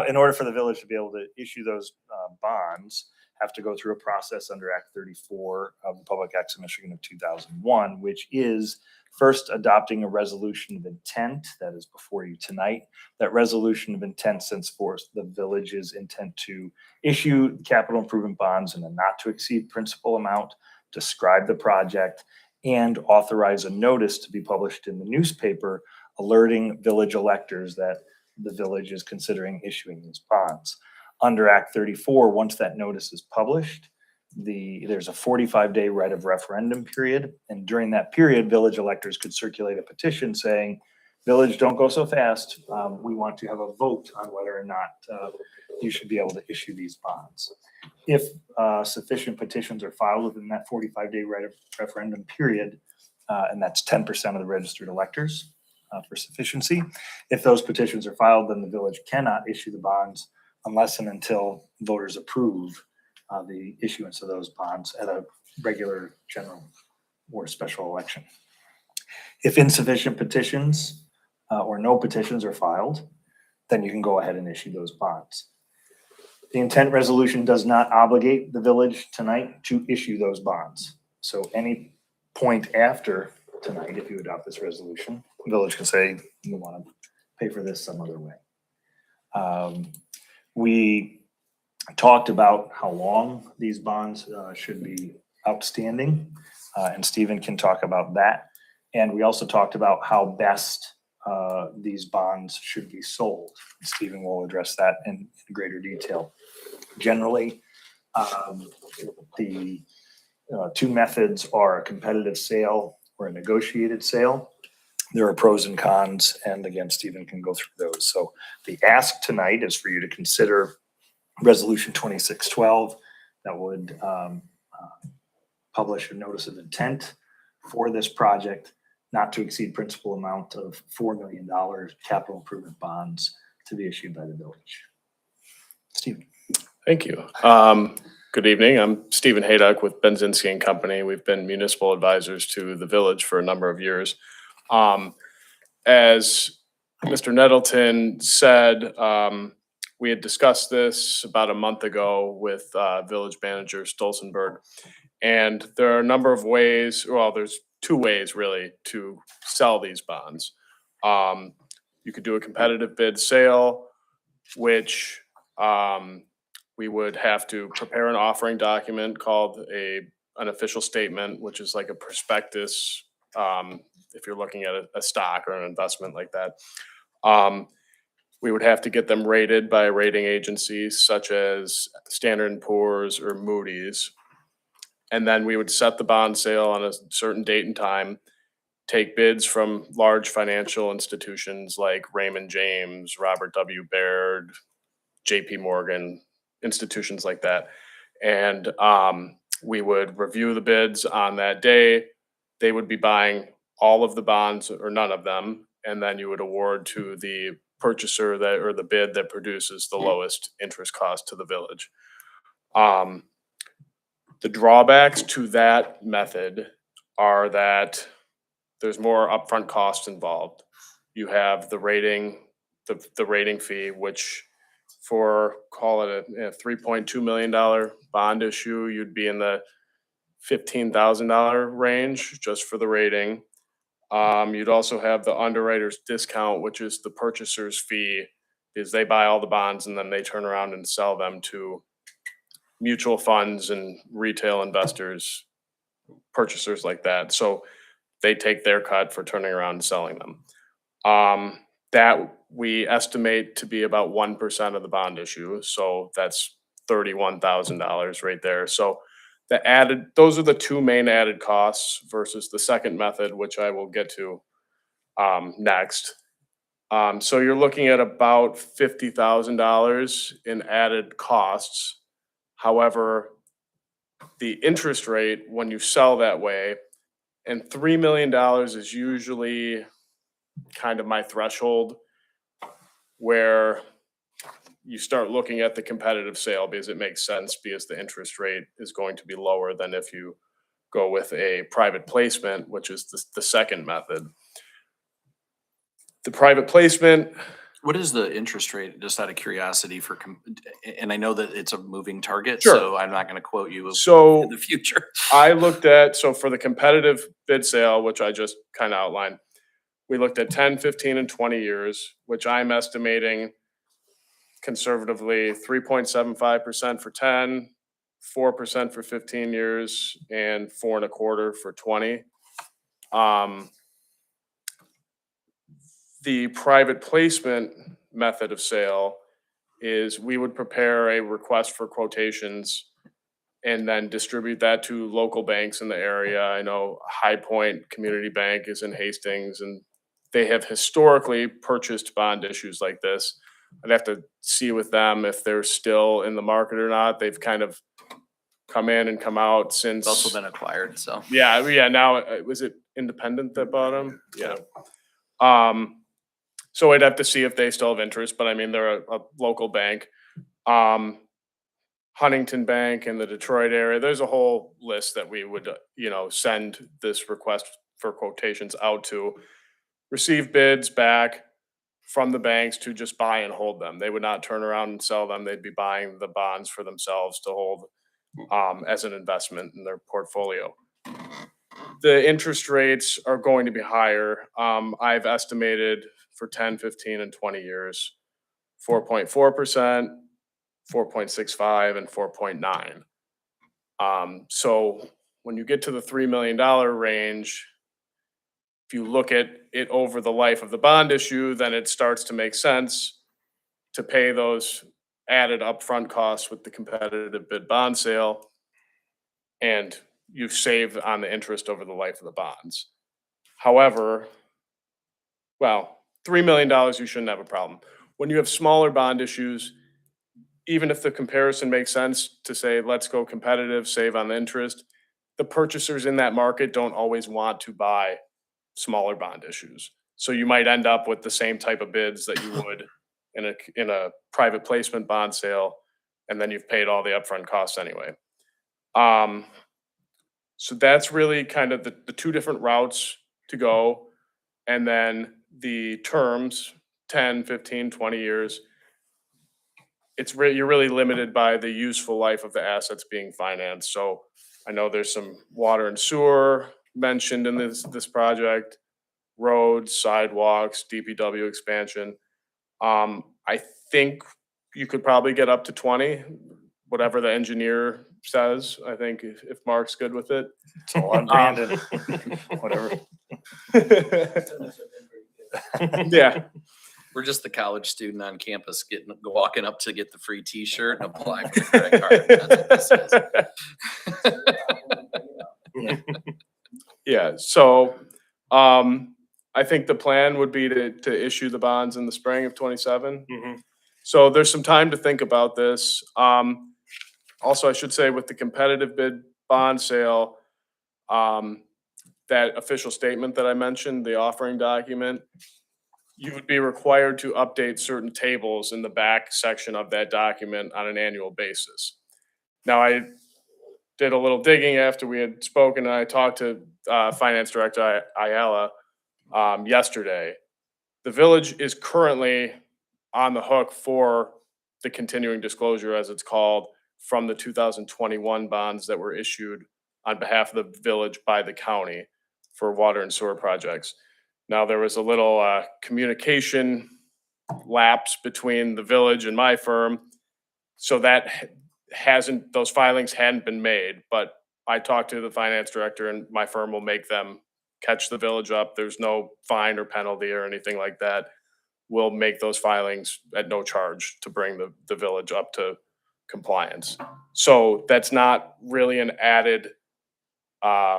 In order for the village to be able to issue those bonds, have to go through a process under Act 34 of the Public Acts of Michigan of 2001, which is first adopting a resolution of intent that is before you tonight. That resolution of intent sets forth the village's intent to issue capital improvement bonds in a not to exceed principal amount, describe the project, and authorize a notice to be published in the newspaper alerting village electors that the village is considering issuing these bonds. Under Act 34, once that notice is published, there's a 45-day right of referendum period. And during that period, village electors could circulate a petition saying, village, don't go so fast. We want to have a vote on whether or not you should be able to issue these bonds. If sufficient petitions are filed within that 45-day right of referendum period, and that's 10% of the registered electors for sufficiency. If those petitions are filed, then the village cannot issue the bonds unless and until voters approve the issuance of those bonds at a regular general or special election. If insufficient petitions or no petitions are filed, then you can go ahead and issue those bonds. The intent resolution does not obligate the village tonight to issue those bonds. So any point after tonight, if you adopt this resolution, the village can say, we want to pay for this some other way. We talked about how long these bonds should be outstanding, and Stephen can talk about that. And we also talked about how best these bonds should be sold. Stephen will address that in greater detail. Generally, the two methods are a competitive sale or a negotiated sale. There are pros and cons, and again, Stephen can go through those. So the ask tonight is for you to consider Resolution 2612 that would publish a notice of intent for this project not to exceed principal amount of $4 million capital improvement bonds to be issued by the village. Stephen. Thank you. Good evening. I'm Stephen Hayduck with Benzinski and Company. We've been municipal advisors to the village for a number of years. As Mr. Nettleton said, we had discussed this about a month ago with village manager Stolzenberg. And there are a number of ways, well, there's two ways really to sell these bonds. You could do a competitive bid sale, which we would have to prepare an offering document called an official statement, which is like a prospectus if you're looking at a stock or an investment like that. We would have to get them rated by rating agencies such as Standard & Poor's or Moody's. And then we would set the bond sale on a certain date and time, take bids from large financial institutions like Raymond James, Robert W. Baird, JP Morgan, institutions like that. And we would review the bids on that day. They would be buying all of the bonds or none of them. And then you would award to the purchaser that, or the bid that produces the lowest interest cost to the village. The drawbacks to that method are that there's more upfront costs involved. You have the rating the rating fee, which for, call it a $3.2 million bond issue, you'd be in the $15,000 range just for the rating. You'd also have the underwriter's discount, which is the purchaser's fee, is they buy all the bonds and then they turn around and sell them to mutual funds and retail investors, purchasers like that. So they take their cut for turning around and selling them. That we estimate to be about 1% of the bond issue. So that's $31,000 right there. So those are the two main added costs versus the second method, which I will get to next. So you're looking at about $50,000 in added costs. However, the interest rate when you sell that way, and $3 million is usually kind of my threshold where you start looking at the competitive sale because it makes sense because the interest rate is going to be lower than if you go with a private placement, which is the second method. The private placement, What is the interest rate, just out of curiosity and I know that it's a moving target, Sure. so I'm not gonna quote you so in the future. I looked at, so for the competitive bid sale, which I just kind of outlined, we looked at 10, 15, and 20 years, which I'm estimating conservatively 3.75% for 10, 4% for 15 years, and 4.25% for 20. The private placement method of sale is we would prepare a request for quotations and then distribute that to local banks in the area. I know High Point Community Bank is in Hastings, and they have historically purchased bond issues like this. I'd have to see with them if they're still in the market or not. They've kind of come in and come out since. It's also been acquired, so. Yeah, now, was it Independent that bought them? Yeah. So I'd have to see if they still have interest, but I mean, they're a local bank. Huntington Bank in the Detroit area, there's a whole list that we would, send this request for quotations out to, receive bids back from the banks to just buy and hold them. They would not turn around and sell them. They'd be buying the bonds for themselves to hold as an investment in their portfolio. The interest rates are going to be higher. I've estimated for 10, 15, and 20 years, 4.4%, 4.65, and 4.9. So when you get to the $3 million range, if you look at it over the life of the bond issue, then it starts to make sense to pay those added upfront costs with the competitive bid bond sale, and you've saved on the interest over the life of the bonds. However, well, $3 million, you shouldn't have a problem. When you have smaller bond issues, even if the comparison makes sense to say, let's go competitive, save on the interest, the purchasers in that market don't always want to buy smaller bond issues. So you might end up with the same type of bids that you would in a private placement bond sale, and then you've paid all the upfront costs anyway. So that's really kind of the two different routes to go. And then the terms, 10, 15, 20 years, you're really limited by the useful life of the assets being financed. So I know there's some water and sewer mentioned in this project, roads, sidewalks, DPW expansion. I think you could probably get up to 20, whatever the engineer says. I think if Mark's good with it. It's all on Brandon, whatever. Yeah. We're just the college student on campus walking up to get the free T-shirt and apply for the credit card. That's what this is. Yeah, so I think the plan would be to issue the bonds in the spring of 27. So there's some time to think about this. Also, I should say with the competitive bid bond sale, that official statement that I mentioned, the offering document, you would be required to update certain tables in the back section of that document on an annual basis. Now, I did a little digging after we had spoken, and I talked to Finance Director Ayala yesterday. The village is currently on the hook for the continuing disclosure, as it's called, from the 2021 bonds that were issued on behalf of the village by the county for water and sewer projects. Now, there was a little communication lapse between the village and my firm, so that those filings hadn't been made, but I talked to the finance director and my firm will make them catch the village up. There's no fine or penalty or anything like that. We'll make those filings at no charge to bring the village up to compliance. So that's not really an added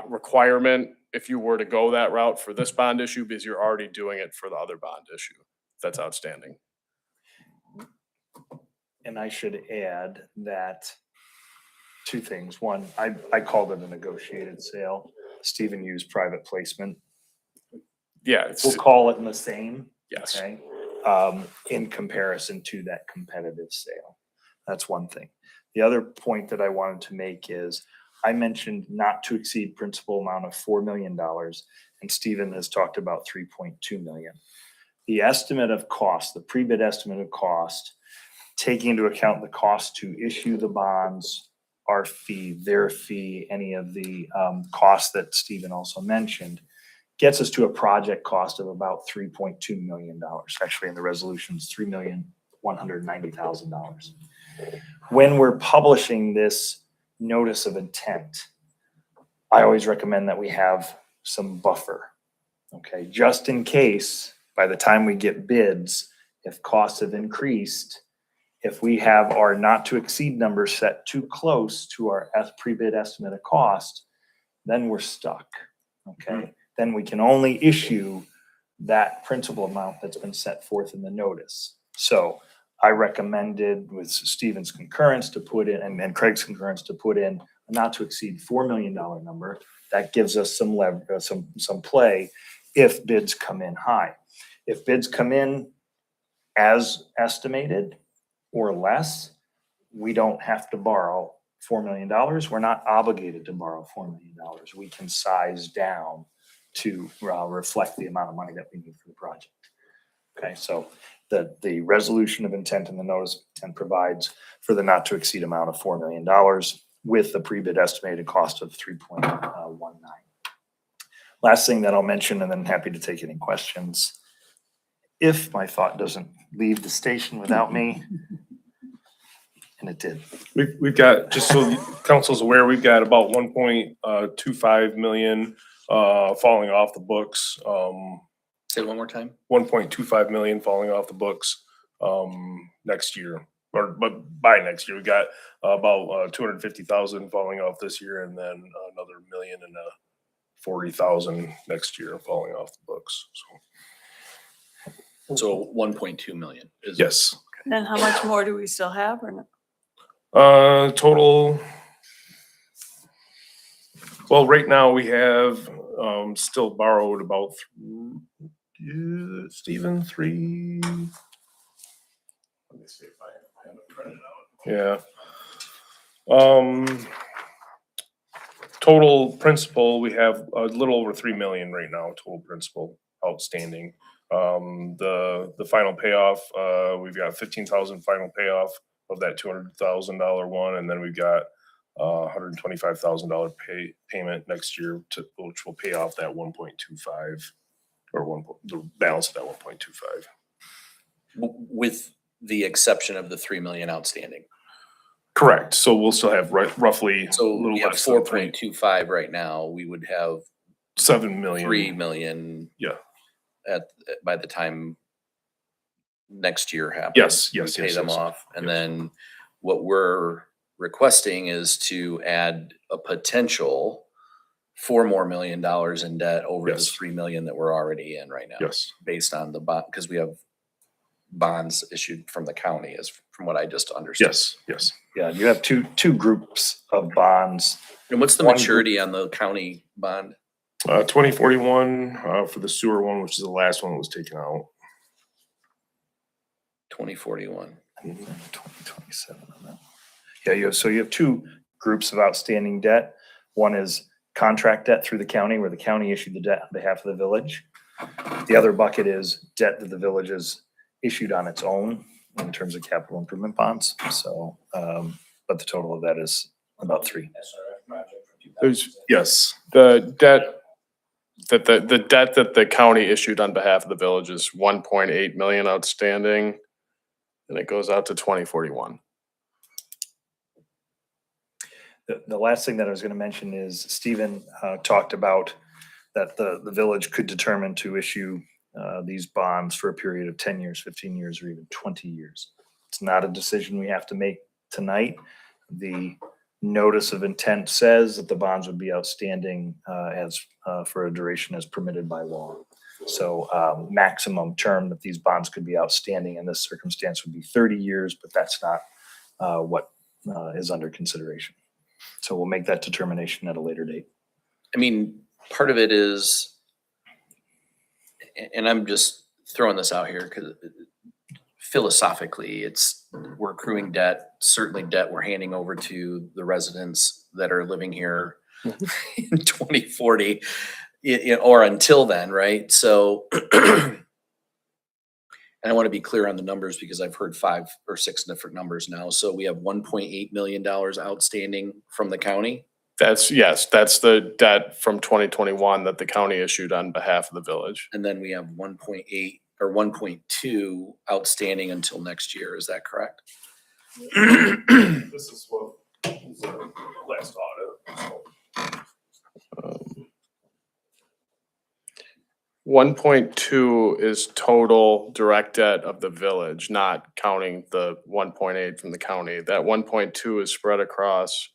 requirement if you were to go that route for this bond issue, because you're already doing it for the other bond issue that's outstanding. And I should add that two things. One, I called it a negotiated sale. Stephen used private placement. Yeah, We'll call it the same. yes. Okay, in comparison to that competitive sale. That's one thing. The other point that I wanted to make is I mentioned not to exceed principal amount of $4 million, and Stephen has talked about 3.2 million. The estimate of cost, the pre-bid estimate of cost, taking into account the cost to issue the bonds, our fee, their fee, any of the costs that Stephen also mentioned, gets us to a project cost of about $3.2 million. Actually, in the resolutions, $3,190,000. When we're publishing this notice of intent, I always recommend that we have some buffer, okay? Just in case, by the time we get bids, if costs have increased, if we have our not to exceed number set too close to our pre-bid estimate of cost, then we're stuck, okay? Then we can only issue that principal amount that's been set forth in the notice. So I recommended, with Stephen's concurrence, to put in, and Craig's concurrence, to put in a not to exceed $4 million number. That gives us some some play if bids come in high. If bids come in as estimated or less, we don't have to borrow $4 million. We're not obligated to borrow $4 million. We can size down to reflect the amount of money that we need for the project. Okay, so the resolution of intent and the notice of intent provides for the not to exceed amount of $4 million with the pre-bid estimated cost of 3.19. Last thing that I'll mention, and then happy to take any questions. If my thought doesn't leave the station without me, and it did. We've got, just so the council's aware, we've got about 1.25 million falling off the books. Say it one more time. 1.25 million falling off the books next year, but by next year. We got about 250,000 falling off this year, and then another 1,040,000 next year falling off the books. So 1.2 million is. Yes. And how much more do we still have or not? Total. Well, right now we have still borrowed about Stephen, three. Let me see if I have it printed out. Yeah. Total principal, we have a little over 3 million right now, total principal outstanding. The final payoff, we've got 15,000 final payoff of that $200,000 one, and then we've got $125,000 payment next year which will pay off that 1.25 or the balance of that 1.25. With the exception of the 3 million outstanding. Correct. So we'll still have roughly a So little we have less than 4.25 right now. We would have 7 million. 3 million. Yeah. By the time next year happens. Yes, we yes, pay yes, them yes. off. And Yes. then what we're requesting is to add a potential $4 million more in debt over the Yes. 3 million that we're already in right now. Yes. Based on the bond, because we have bonds issued from the county, is from what I just understood. Yes. Yes. Yeah, you have two groups of bonds. And what's the One group- maturity on the county bond? 2041 for the sewer one, which is the last one that was taken out. 2041. 2027 on that. Yeah, you have two groups of outstanding debt. One is contract debt through the county, where the county issued the debt on behalf of the village. The other bucket is debt that the village has issued on its own in terms of capital improvement bonds. So, but the total of that is about 3. There's Yes. the debt the debt that the county issued on behalf of the village is 1.8 million outstanding, and it goes out to 2041. The last thing that I was going to mention is Stephen talked about that the village could determine to issue these bonds for a period of 10 years, 15 years, or even 20 years. It's not a decision we have to make tonight. The notice of intent says that the bonds would be outstanding as for a duration as permitted by law. So maximum term that these bonds could be outstanding in this circumstance would be 30 years, but that's not what is under consideration. So we'll make that determination at a later date. I mean, part of it is, and I'm just throwing this out here because philosophically, we're accruing debt, certainly debt we're handing over to the residents that are living here in 2040 or until then, right? So, and I want to be clear on the numbers because I've heard 5 or 6 different numbers now. So we have $1.8 million outstanding from the county. That's the debt from 2021 that the county issued on behalf of the village. And then we have 1.8 or 1.2 outstanding until next year. Is that correct? This is what was the last audit. 1.2 is total direct debt of the village, not counting the 1.8 from the county. That 1.2 is spread across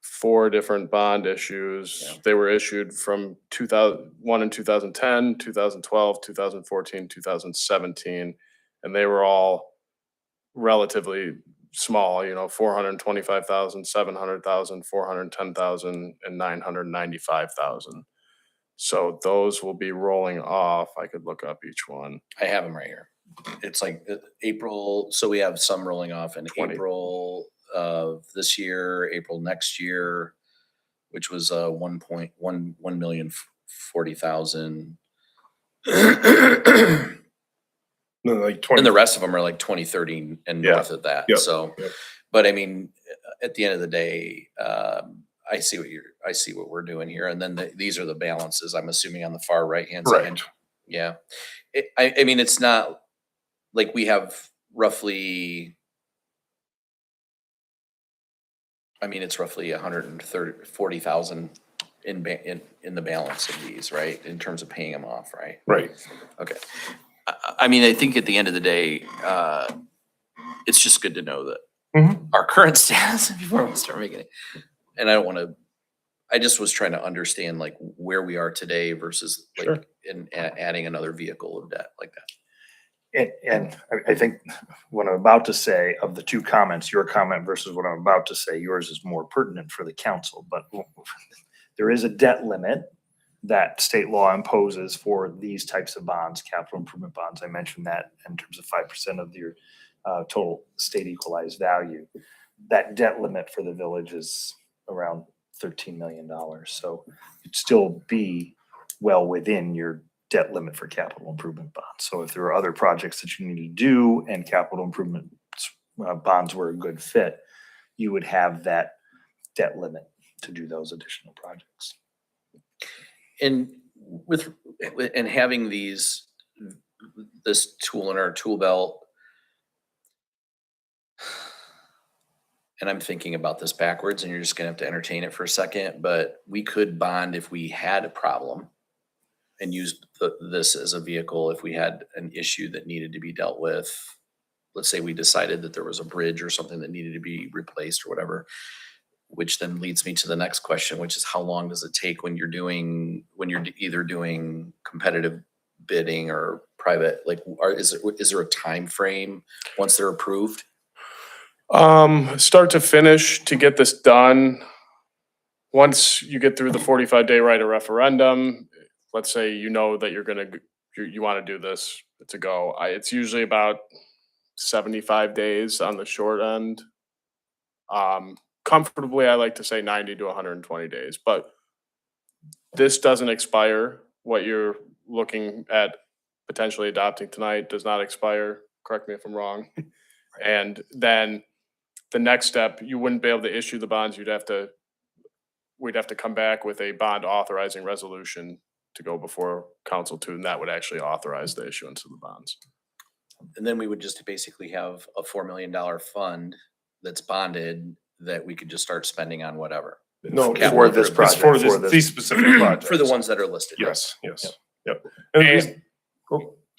4 different bond issues. Yeah. They were issued from 2001 in 2010, 2012, 2014, 2017, and they were all relatively small, 425,000, 700,000, 410,000, and 995,000. So those will be rolling off. I could look up each one. I have them right here. It's like April, so we have some rolling off in 20. April of this year, April next year, which was 1,040,000. No, like 20. And the rest of them are like 20, 30 and Yeah. north of that. Yep. So, Yep. but I mean, at the end of the day, I see what we're doing here. And then these are the balances, I'm assuming on the far right-hand side. Correct. Yeah. I mean, it's not like we have roughly, I mean, it's roughly 140,000 in the balance of these, right? In terms of paying them off, right? Right. Okay. I mean, I think at the end of the day, it's just good to know that Mhm. our current status before we start making it. And I just was trying to understand like where we are today versus like Sure. in adding another vehicle of debt like that. And I think what I'm about to say of the 2 comments, your comment versus what I'm about to say, yours is more pertinent for the council, but there is a debt limit that state law imposes for these types of bonds, capital improvement bonds. I mentioned that in terms of 5% of your total state equalized value. That debt limit for the village is around $13 million. So it'd still be well within your debt limit for capital improvement bonds. So if there are other projects that you need to do and capital improvement bonds were a good fit, you would have that debt limit to do those additional projects. And having this tool in our tool belt, and I'm thinking about this backwards and you're just gonna have to entertain it for a second, but we could bond if we had a problem and use this as a vehicle if we had an issue that needed to be dealt with. Let's say we decided that there was a bridge or something that needed to be replaced or whatever, which then leads me to the next question, which is how long does it take when you're either doing competitive bidding or private, like is there a time frame once they're approved? Start to finish to get this done. Once you get through the 45-day right of referendum, let's say you know that you want to do this, it's a go. It's usually about 75 days on the short end. Comfortably, I like to say 90 to 120 days, but this doesn't expire. What you're looking at potentially adopting tonight does not expire. Correct me if I'm wrong. And then the next step, you wouldn't be able to issue the bonds. We'd have to come back with a bond authorizing resolution to go before council too, and that would actually authorize the issuance of the bonds. And then we would just basically have a $4 million fund that's bonded that we could just start spending on whatever. No, Capital for this it's project, for for this, this- these specific projects. For the ones that are listed. right? Yes, yes, yep. And the reason-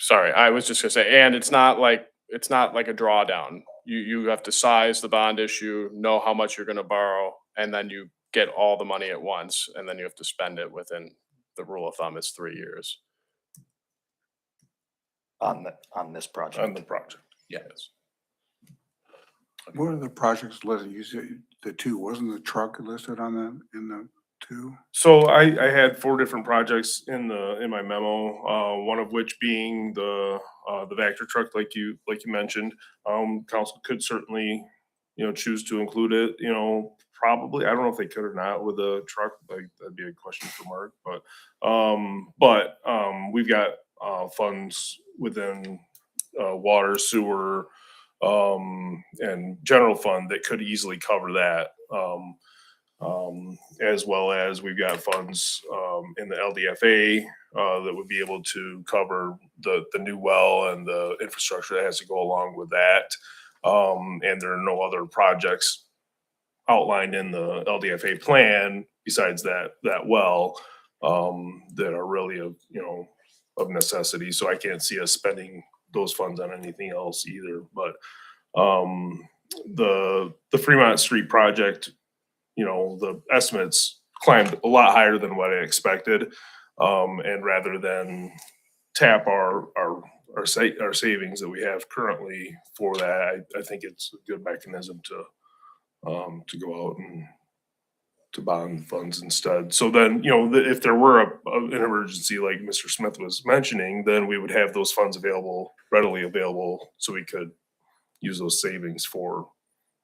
Sorry, I was just gonna say, and it's not like a drawdown. You have to size the bond issue, know how much you're gonna borrow, and then you get all the money at once, and then you have to spend it within, the rule of thumb is 3 years. On this project. On the project. Yes. What are the projects listed? You said the two, wasn't the truck listed on that in the two? So I had 4 different projects in my memo, one of which being the Vector truck, like you mentioned. Council could certainly, choose to include it, probably. I don't know if they could or not with a truck, like that'd be a question for Mark, but we've got funds within water, sewer, and general fund that could easily cover that. As well as we've got funds in the LDFA that would be able to cover the new well and the infrastructure that has to go along with that. And there are no other projects outlined in the LDFA plan besides that well that are really of necessity. So I can't see us spending those funds on anything else either. But the Fremont Street project, the estimates climbed a lot higher than what I expected. And rather than tap our savings that we have currently for that, I think it's a good mechanism to go out and to bond funds instead. So then, if there were an emergency like Mr. Smith was mentioning, then we would have those funds readily available, so we could use those savings for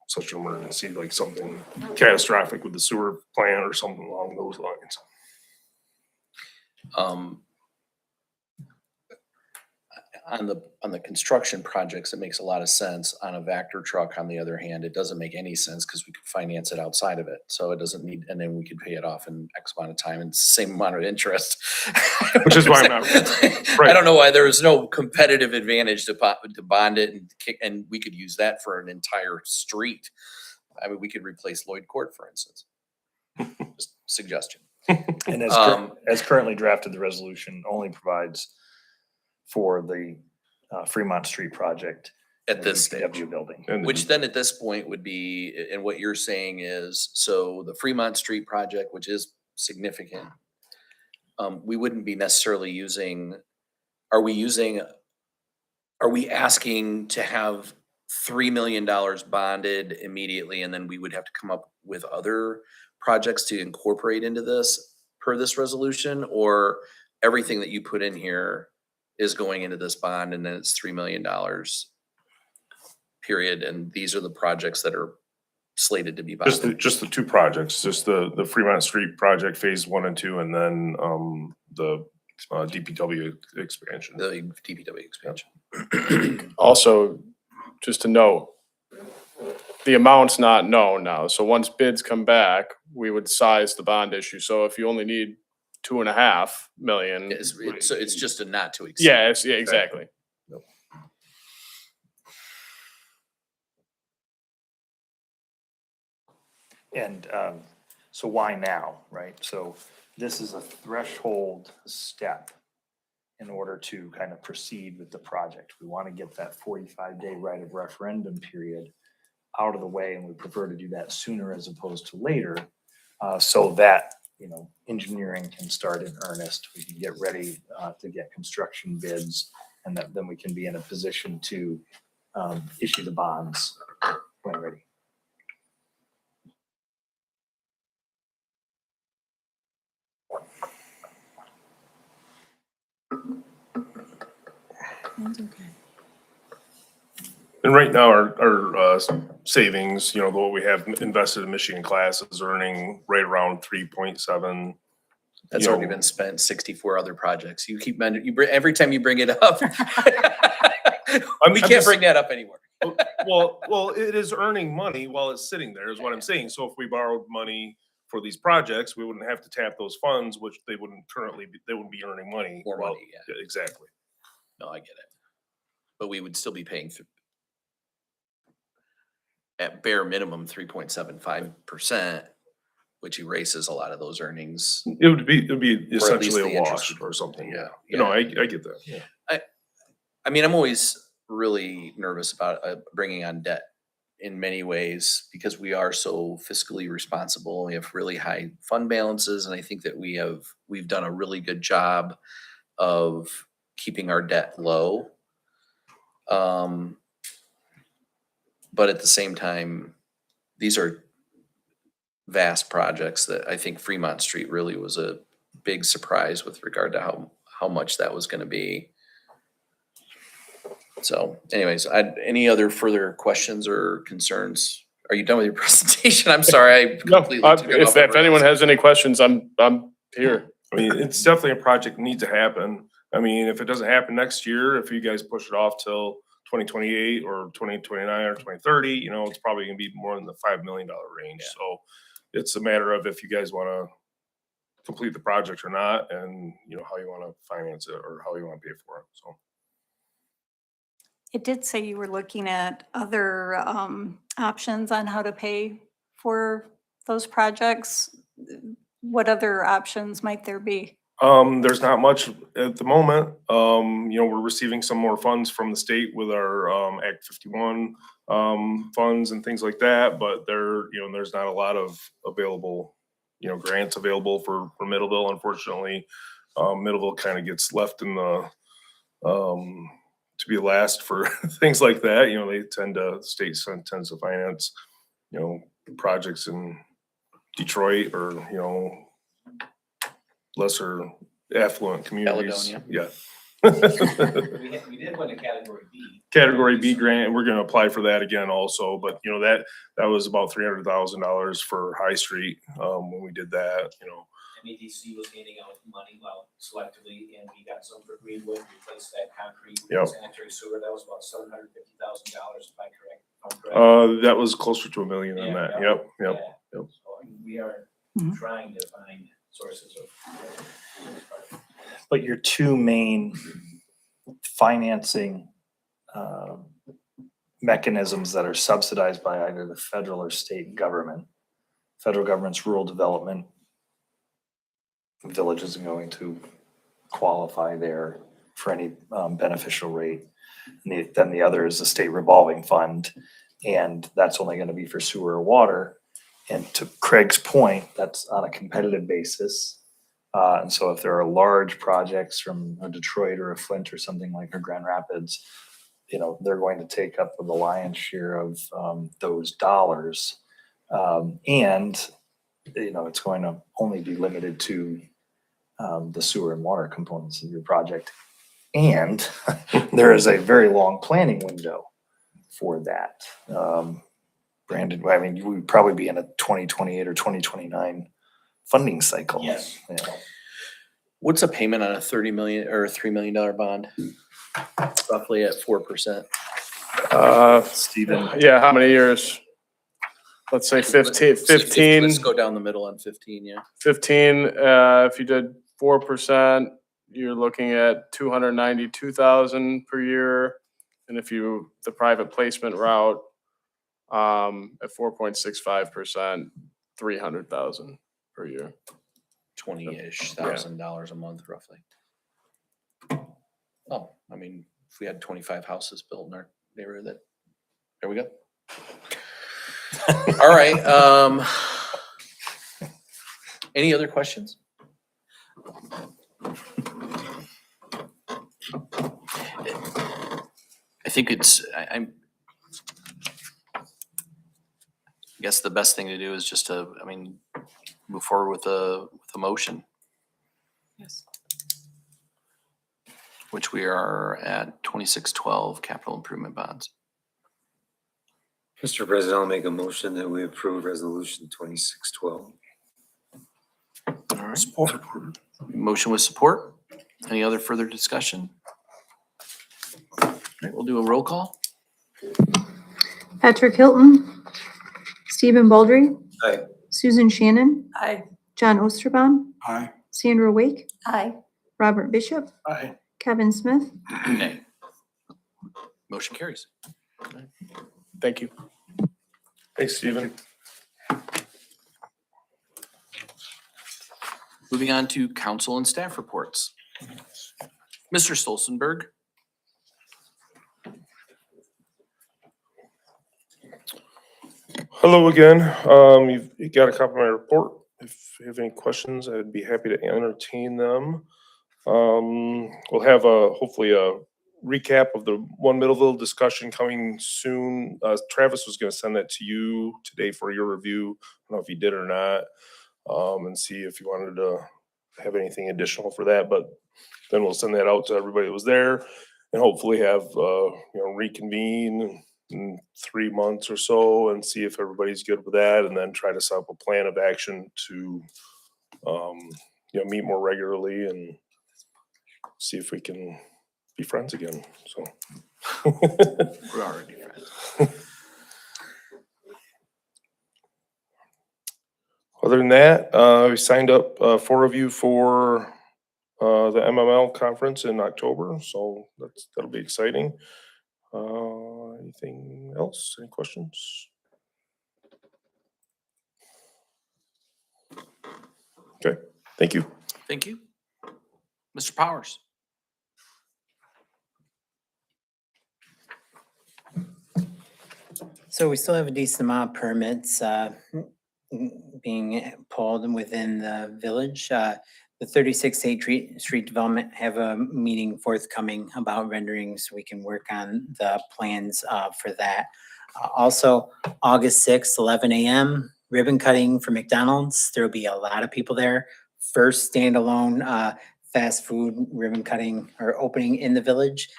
such an emergency, like something catastrophic with the sewer plant or something along those lines. On the construction projects, it makes a lot of sense. On a Vector truck, on the other hand, it doesn't make any sense because we could finance it outside of it. So it doesn't need, and then we could pay it off in X amount of time and same amount of interest. Which is why I'm not- I don't know why there is no competitive advantage to bond it and we could use that for an entire street. I mean, we could replace Lloyd Court, for instance. Just suggestion. And as currently drafted, the resolution only provides for the Fremont Street project. At this stage. DPW building. Which then at this point would be, and what you're saying is, so the Fremont Street project, which is significant, we wouldn't be necessarily using, are we asking to have $3 million bonded immediately, and then we would have to come up with other projects to incorporate into this per this resolution? Or everything that you put in here is going into this bond and then it's $3 million period, and these are the projects that are slated to be bonded? Just the 2 projects, just the Fremont Street project, phase 1 and 2, and then the DPW expansion. The DPW expansion. Also, just to note, the amount's not known now. So once bids come back, we would size the bond issue. So if you only need 2.5 million. So it's just a not to exceed. Yeah, exactly. And so why now, right? So this is a threshold step in order to kind of proceed with the project. We want to get that 45-day right of referendum period out of the way, and we prefer to do that sooner as opposed to later, so that, engineering can start in earnest. We can get ready to get construction bids, and then we can be in a position to issue the bonds when ready. And right now, our savings, what we have invested in Michigan class is earning right around 3.7, That's you already know, been spent, 64 other projects. You keep, every time you bring it up. We can't just- bring that up anymore. Well, it is earning money while it's sitting there is what I'm saying. So if we borrowed money for these projects, we wouldn't have to tap those funds, which they wouldn't currently be, they wouldn't be earning money. More while- money, yeah. Exactly. No, I get it. But we would still be paying through at bare minimum 3.75%, which erases a lot of those earnings. It'd be Or at least essentially the a interest wash or something. Yeah, You know, yeah. I get that. Yeah. I mean, I'm always really nervous about bringing on debt in many ways because we are so fiscally responsible. We have really high fund balances, and I think that we've done a really good job of keeping our debt low. But at the same time, these are vast projects that I think Fremont Street really was a big surprise with regard to how much that was going to be. So anyways, any other further questions or concerns? Are you done with your presentation? I'm sorry, I No, completely took it off if everyone anyone else. has any questions, I'm here. I mean, it's definitely a project that needs to happen. I mean, if it doesn't happen next year, if you guys push it off till 2028 or 2029 or 2030, you know, it's probably gonna be more in the $5 million range. Yeah. So it's a matter of if you guys wanna complete the project or not, and you know, how you wanna finance it or how you wanna pay for it, so. It did say you were looking at other options on how to pay for those projects. What other options might there be? There's not much at the moment. You know, we're receiving some more funds from the state with our Act 51 funds and things like that, but there's not a lot of available, grants available for Middleville, unfortunately. Middleville kind of gets left in the to be last for things like that. You know, the state tends to finance, projects in Detroit or, lesser affluent communities. Caledonia. Yeah. We did win a category B. Category B grant, and we're gonna apply for that again also, but that was about $300,000 for High Street, when we did that, MEDC was handing out money selectively, and we got some for Greenwood, replaced that concrete Yep. sanitary sewer. That was about $750,000, if I'm correct. that was closer to $1 million than that. Yeah. Yep. Yeah. So we are Mhm. trying to find sources of. But your two main financing mechanisms that are subsidized by either the federal or state government. Federal government's rural development. Village isn't going to qualify there for any beneficial rate. And then the other is the state revolving fund, and that's only gonna be for sewer or water. And to Craig's point, that's on a competitive basis. And so if there are large projects from a Detroit or a Flint or something like a Grand Rapids, they're going to take up the lion's share of those dollars. And it's going to only be limited to the sewer and water components of your project. And there is a very long planning window for that. Brandon, I mean, you would probably be in a 2028 or 2029 funding cycle. Yes. What's a payment on a 30 million or a $3 million bond? Roughly at 4%. Stephen, Yeah, how many years? Let's say 15, Let's go down the middle on 15, yeah. 15, if you did 4%, you're looking at 292,000 per year. And if the private placement route, at 4.65%, 300,000 per year. 20-ish thousand dollars a month roughly. Oh, I mean, if we had 25 houses built in our neighborhood, there we go. All right, any other questions? I think I guess the best thing to do is just move forward with a motion, Yes. which we are at 2612 capital improvement bonds. Mr. President, I'll make a motion that we approve resolution 2612. All right. Support. Motion with support. Any other further discussion? All right, we'll do a roll call. Patrick Hilton, Stephen Baldry. Aye. Susan Shannon, Aye. John Osterbaum, Aye. Sandra Wake, Aye. Robert Bishop, Aye. Kevin Smith. Nay. Motion carries. Thank you. Thanks, Stephen. Moving on to council and staff reports. Mr. Stolzenberg. Hello again. You got a copy of my report. If you have any questions, I'd be happy to entertain them. We'll have hopefully a recap of the One Middleville discussion coming soon. Travis was gonna send that to you today for your review. I don't know if you did or not. And see if you wanted to have anything additional for that, but then we'll send that out to everybody that was there and hopefully have, reconvene in 3 months or so and see if everybody's good with that, and then try to set up a plan of action to, meet more regularly and see if we can be friends again, so. We're already friends. Other than that, we signed up, 4 of you for, the MML conference in October, so that'll be exciting. Anything else? Any questions? Okay, thank you. Thank you. Mr. Powers. So we still have a decent amount of permits being pulled within the village. The 36th Street Development have a meeting forthcoming about rendering, so we can work on the plans for that. Also, August 6th, 11 a.m., ribbon cutting for McDonald's. There'll be a lot of people there. First standalone fast food ribbon cutting or opening in the village.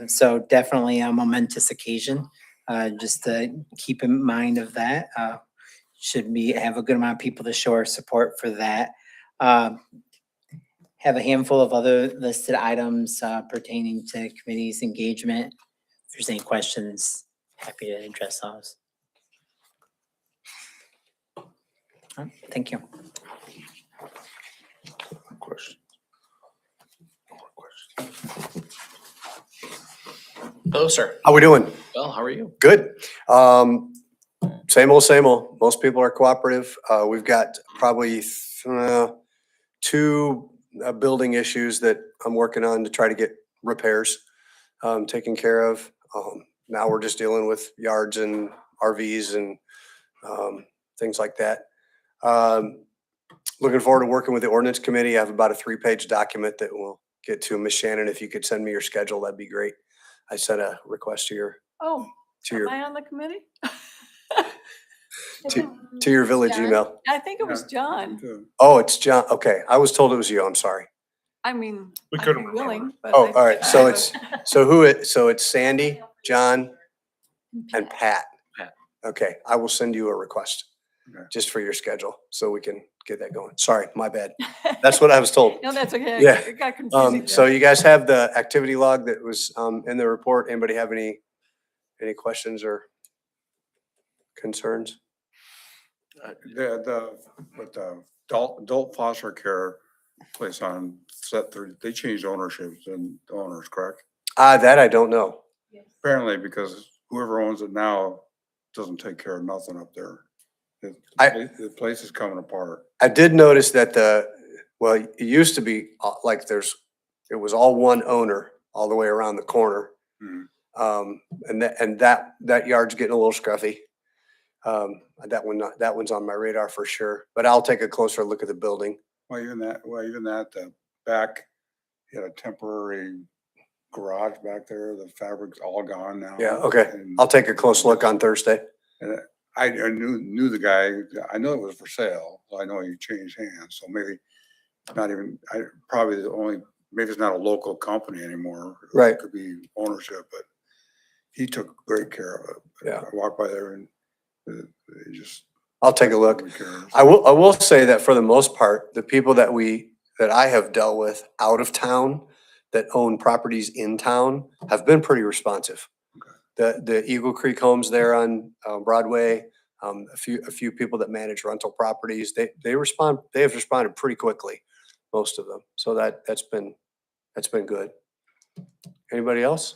So definitely a momentous occasion. Just to keep in mind of that. Should we have a good amount of people to show our support for that. Have a handful of other listed items pertaining to committee's engagement. If there's any questions, happy to address those. Thank you. Questions? No more questions. Hello, sir. How we doing? Well, how are you? Good. Same old, same old. Most people are cooperative. We've got probably 2 building issues that I'm working on to try to get repairs taken care of. Now we're just dealing with yards and RVs and things like that. Looking forward to working with the ordinance committee. I have about a 3-page document that we'll get to. Miss Shannon, if you could send me your schedule, that'd be great. I sent a request to your Oh, am your I on the committee? to your village email. I think it was John. Oh, it's John. Okay, I was told it was you. I'm sorry. I mean, We I'd couldn't be remember. willing, but. Oh, I all right. think So I it's was- so it's Sandy, John, and Pat. Pat. Okay, I will send you a request Okay. just for your schedule so we can get that going. Sorry, my bad. That's what I was told. No, that's okay. Yeah. It got confusing. So you guys have the activity log that was in the report. Anybody have any questions or concerns? With the adult foster care place on set 30, they changed ownerships and owners, correct? That I don't know. Apparently, because whoever owns it now doesn't take care of nothing up there. The place is coming apart. I did notice that it used to be like it was all one owner all the way around the corner. Mhm. And that yard's getting a little scruffy. That one's on my radar for sure, but I'll take a closer look at the building. Even that, the back, you had a temporary garage back there. The fabric's all gone now. Yeah, okay. And- I'll take a close look on Thursday. And I knew the guy. I know it was for sale. So I know he changed hands. So maybe it's not even. Maybe it's not a local company anymore. Right. It could be ownership, but he took great care of it. Yeah. I walked by there and they just I'll take a look. Nobody cares. I will say that for the most part, the people that I have dealt with out of town that own properties in town have been pretty responsive. The Eagle Creek Homes there on Broadway, a few people that manage rental properties, they have responded pretty quickly, most of them. So that's been good. Anybody else?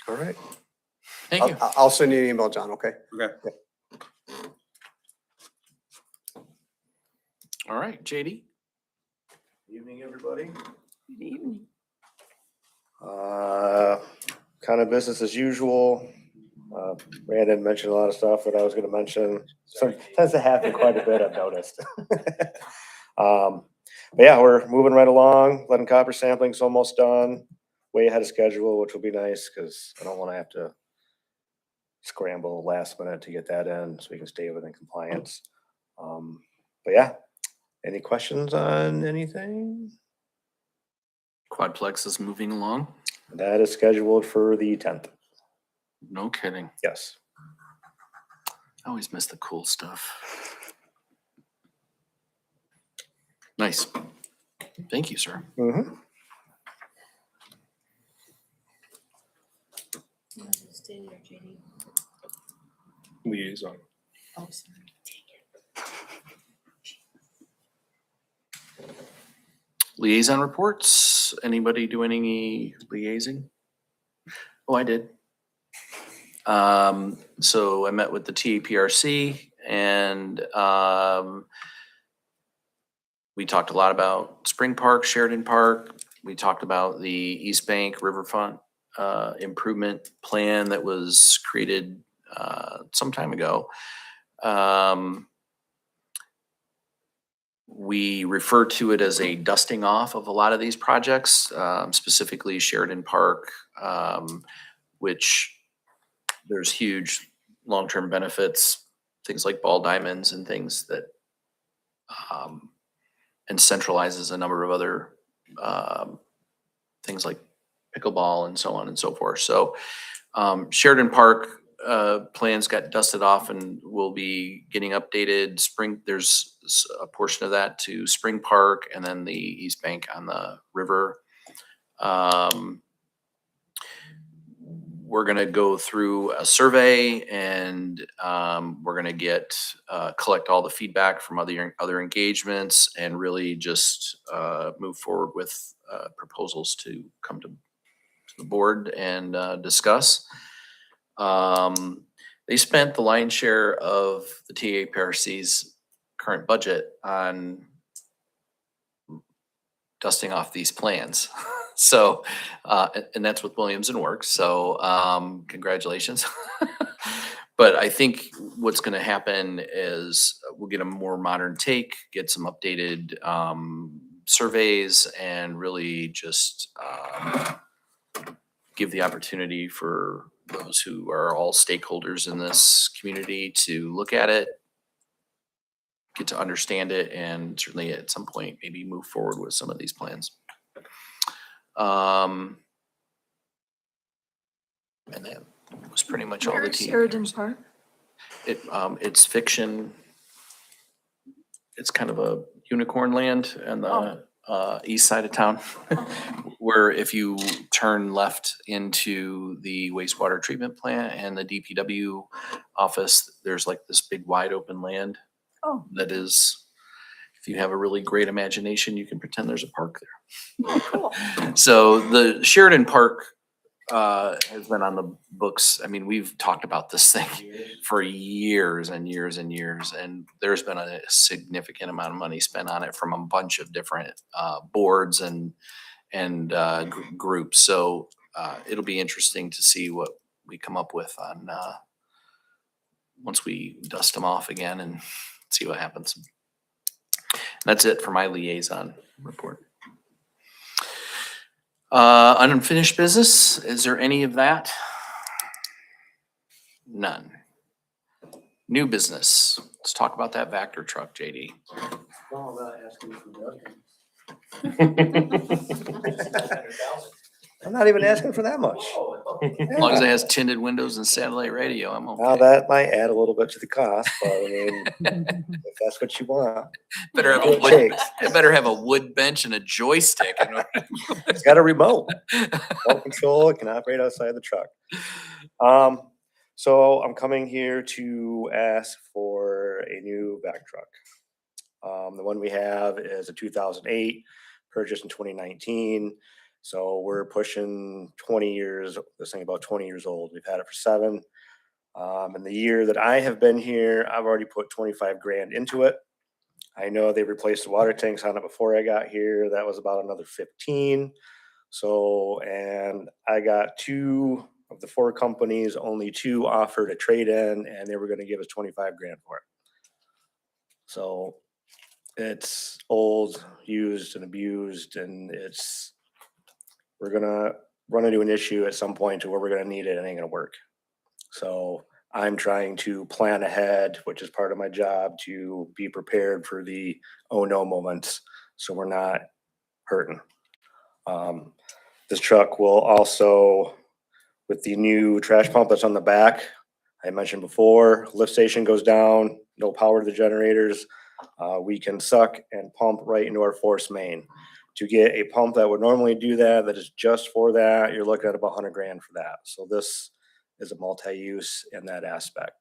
All right. Thank you. I'll send you an email, John, okay? Okay. All right, JD. Evening, everybody. Good evening. Kind of business as usual. Brandon mentioned a lot of stuff that I was gonna mention. So tends to happen quite a bit, I've noticed. But yeah, we're moving right along. Lead and copper sampling's almost done. Way ahead of schedule, which will be nice because I don't want to have to scramble last minute to get that in so we can stay within compliance. But yeah, any questions on anything? Quadplex is moving along. That is scheduled for the 10th. No kidding. Yes. I always miss the cool stuff. Nice. Thank you, sir. Mm-hmm. Liaison. Liaison reports. Anybody do any liaising? Oh, I did. So I met with the TAPRC and we talked a lot about Spring Park, Sheridan Park. We talked about the East Bank Riverfront improvement plan that was created some time ago. We refer to it as a dusting off of a lot of these projects, specifically Sheridan Park, which there's huge long-term benefits, things like ball diamonds and things that, and centralizes a number of other things like pickleball and so on and so forth. So Sheridan Park plans got dusted off and will be getting updated. There's a portion of that to Spring Park and then the East Bank on the river. We're gonna go through a survey and we're gonna collect all the feedback from other engagements and really just move forward with proposals to come to the board and discuss. They spent the lion's share of the TAPRC's current budget on dusting off these plans. So, and that's with Williams and Works. So, congratulations. But I think what's going to happen is we'll get a more modern take, get some updated surveys, and really just give the opportunity for those who are all stakeholders in this community to look at it, get to understand it, and certainly at some point maybe move forward with some of these plans. And that was pretty much all the team. Sheridan Park? It's fiction. It's kind of a unicorn land and the east side of town, where if you turn left into the wastewater treatment plant and the DPW office, there's like this big wide open land. Oh. That is, if you have a really great imagination, you can pretend there's a park there. Cool. So the Sheridan Park has been on the books. I mean, we've talked about this thing for years and years and years, and there's been a significant amount of money spent on it from a bunch of different boards and groups. So it'll be interesting to see what we come up with on once we dust them off again and see what happens. That's it for my liaison report. Unfinished business, is there any of that? None. New business, let's talk about that Vector truck, JD. I'm not even asking for that much. As long as it has tinted windows and satellite radio, I'm Now okay. that might add a little bit to the cost, but I mean, if that's what you want. Better have do a what wood, it takes. it better have a wood bench and a joystick. in order to- It's got a remote control. It can operate outside the truck. So I'm coming here to ask for a new vac truck. The one we have is a 2008, purchased in 2019. So we're pushing 20 years, this thing about 20 years old. We've had it for 7. In the year that I have been here, I've already put 25 grand into it. I know they replaced the water tanks on it before I got here. That was about another 15. So, and I got 2 of the 4 companies, only 2 offered a trade-in, and they were gonna give us 25 grand for it. So it's old, used and abused, and we're gonna run into an issue at some point to where we're gonna need it and it ain't gonna work. So I'm trying to plan ahead, which is part of my job, to be prepared for the oh no moments, so we're not hurting. This truck will also, with the new trash pump that's on the back, I mentioned before, lift station goes down, no power to the generators. We can suck and pump right into our force main. To get a pump that would normally do that, that is just for that, you're looking at about 100 grand for that. So this is a multi-use in that aspect.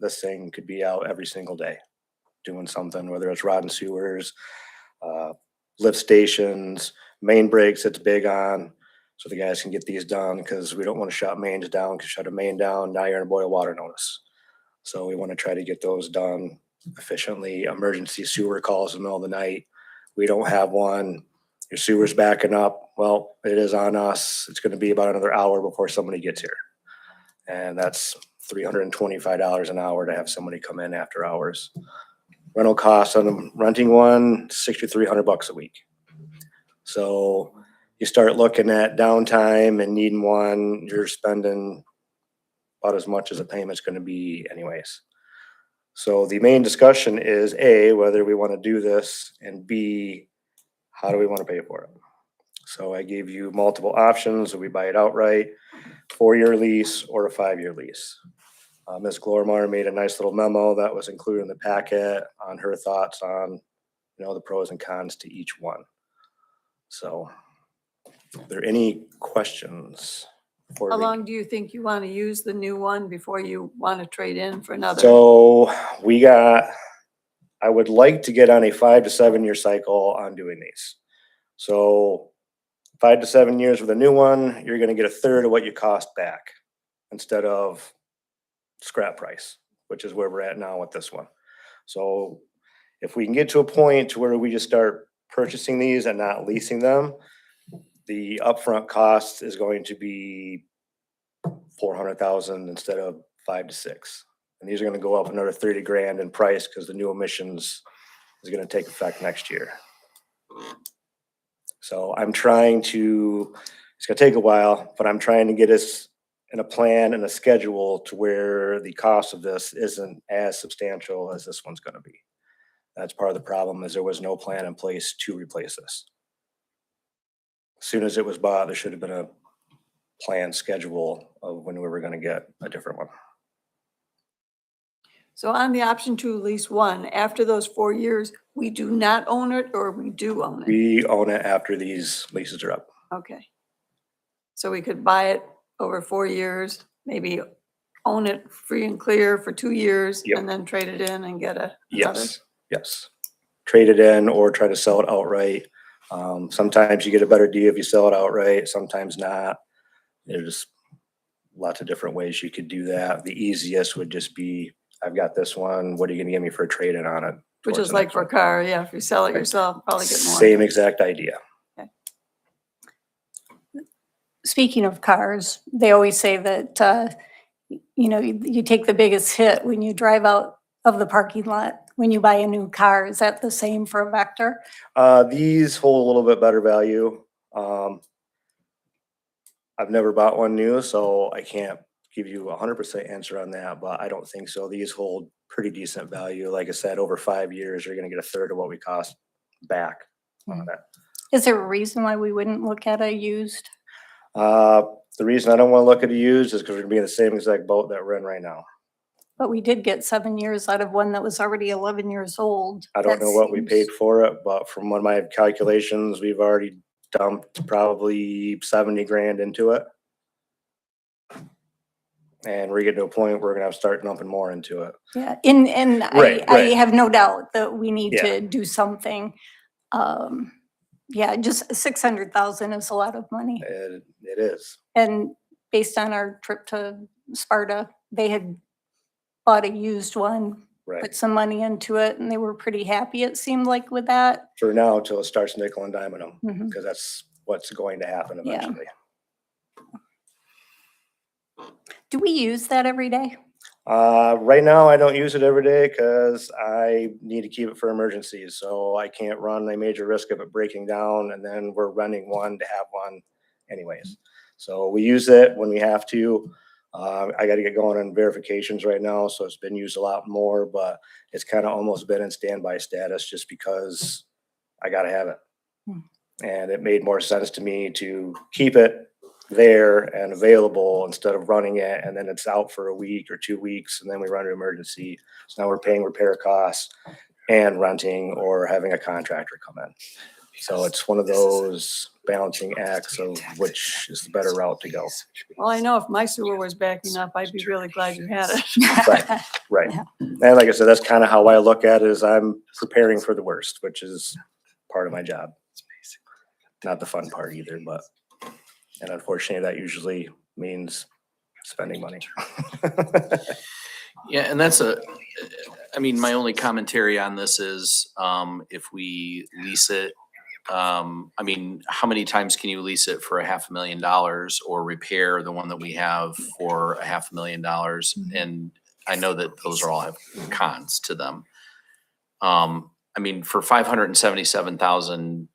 This thing could be out every single day doing something, whether it's rod and sewers, lift stations, main breaks it's big on. So the guys can get these done, because we don't want to shut mains down, because shut a main down, now you're in a boil water notice. So we want to try to get those done efficiently. Emergency sewer calls in the middle of the night. We don't have one. Your sewer's backing up. Well, it is on us. It's going to be about another hour before somebody gets here. And that's $325 an hour to have somebody come in after hours. Rental costs on renting one, $6,300 a week. So you start looking at downtime and needing one, you're spending about as much as a payment's going to be anyways. So the main discussion is A, whether we want to do this, and B, how do we want to pay for it? So I gave you multiple options. We buy it outright, 4-year lease or a 5-year lease. Ms. Glormar made a nice little memo that was included in the packet on her thoughts on, the pros and cons to each one. So are there any questions? How long do you think you want to use the new one before you want to trade in for another? So I would like to get on a 5 to 7 year cycle on doing these. So 5 to 7 years with a new one, you're gonna get a third of what you cost back instead of scrap price, which is where we're at now with this one. So if we can get to a point to where we just start purchasing these and not leasing them, the upfront cost is going to be 400,000 instead of 5 to 6. And these are gonna go up another 30 grand in price because the new emissions is gonna take effect next year. So I'm trying to, it's gonna take a while, but I'm trying to get us in a plan and a schedule to where the cost of this isn't as substantial as this one's gonna be. That's part of the problem, is there was no plan in place to replace this. As soon as it was bought, there should have been a planned schedule of when we were gonna get a different one. So on the option to lease one, after those 4 years, we do not own it, or we do own it? We own it after these leases are up. Okay. So we could buy it over 4 years, maybe own it free and clear for 2 years, Yep. and then trade it in and get another? Yes. Trade it in or try to sell it outright. Sometimes you get a better deal if you sell it outright, sometimes not. There's lots of different ways you could do that. The easiest would just be, I've got this one, what are you gonna give me for a trade-in on it? Which towards is the like next for a one? car, yeah, if you sell it yourself, probably get more. Same exact idea. Speaking of cars, they always say that, you take the biggest hit when you drive out of the parking lot when you buy a new car. Is that the same for a Vector? These hold a little bit better value. I've never bought one new, so I can't give you 100% answer on that, but I don't think so. These hold pretty decent value. Like I said, over 5 years, you're gonna get a third of what we cost back on that. Is there a reason why we wouldn't look at a used? The reason I don't want to look at a used is because we're gonna be in the same exact boat that we're in right now. But we did get 7 years out of one that was already 11 years old. I don't That know what we seems- paid for it, but from one of my calculations, we've already dumped probably 70 grand into it. And we're getting to a point where we're gonna have to start dumping more into it. Yeah, and Right, I right. have no doubt that we need Yeah. to do something. Yeah, just 600,000 is a lot of money. It is. And based on our trip to Sparta, they had bought a used one, Right. put some money into it, and they were pretty happy, it seemed like, with that. For now, until it starts nickel and diming them, Mhm. because that's what's going to happen Yeah. eventually. Do we use that every day? Right now, I don't use it every day because I need to keep it for emergencies, so I can't run a major risk of it breaking down, and then we're running one to have one anyways. So we use it when we have to. I gotta get going on verifications right now, so it's been used a lot more, but it's kind of almost been in standby status just because I gotta have it. Hmm. And it made more sense to me to keep it there and available instead of running it and then it's out for a week or 2 weeks and then we run an emergency. So now we're paying repair costs and renting or having a contractor come in. So it's one of those balancing acts of which is the better route to go. Well, I know if my sewer was backing up, I'd be really glad you had it. Right, right. And like I said, that's kind of how I look at it, is I'm preparing for the worst, which is part of my job. Not the fun part either, but, and unfortunately, that usually means spending money. Yeah, and that's I mean, my only commentary on this is, if we lease it, I mean, how many times can you lease it for $500,000 or repair the one that we have for $500,000? And I know that those are all have cons to them. I mean, for 577,000,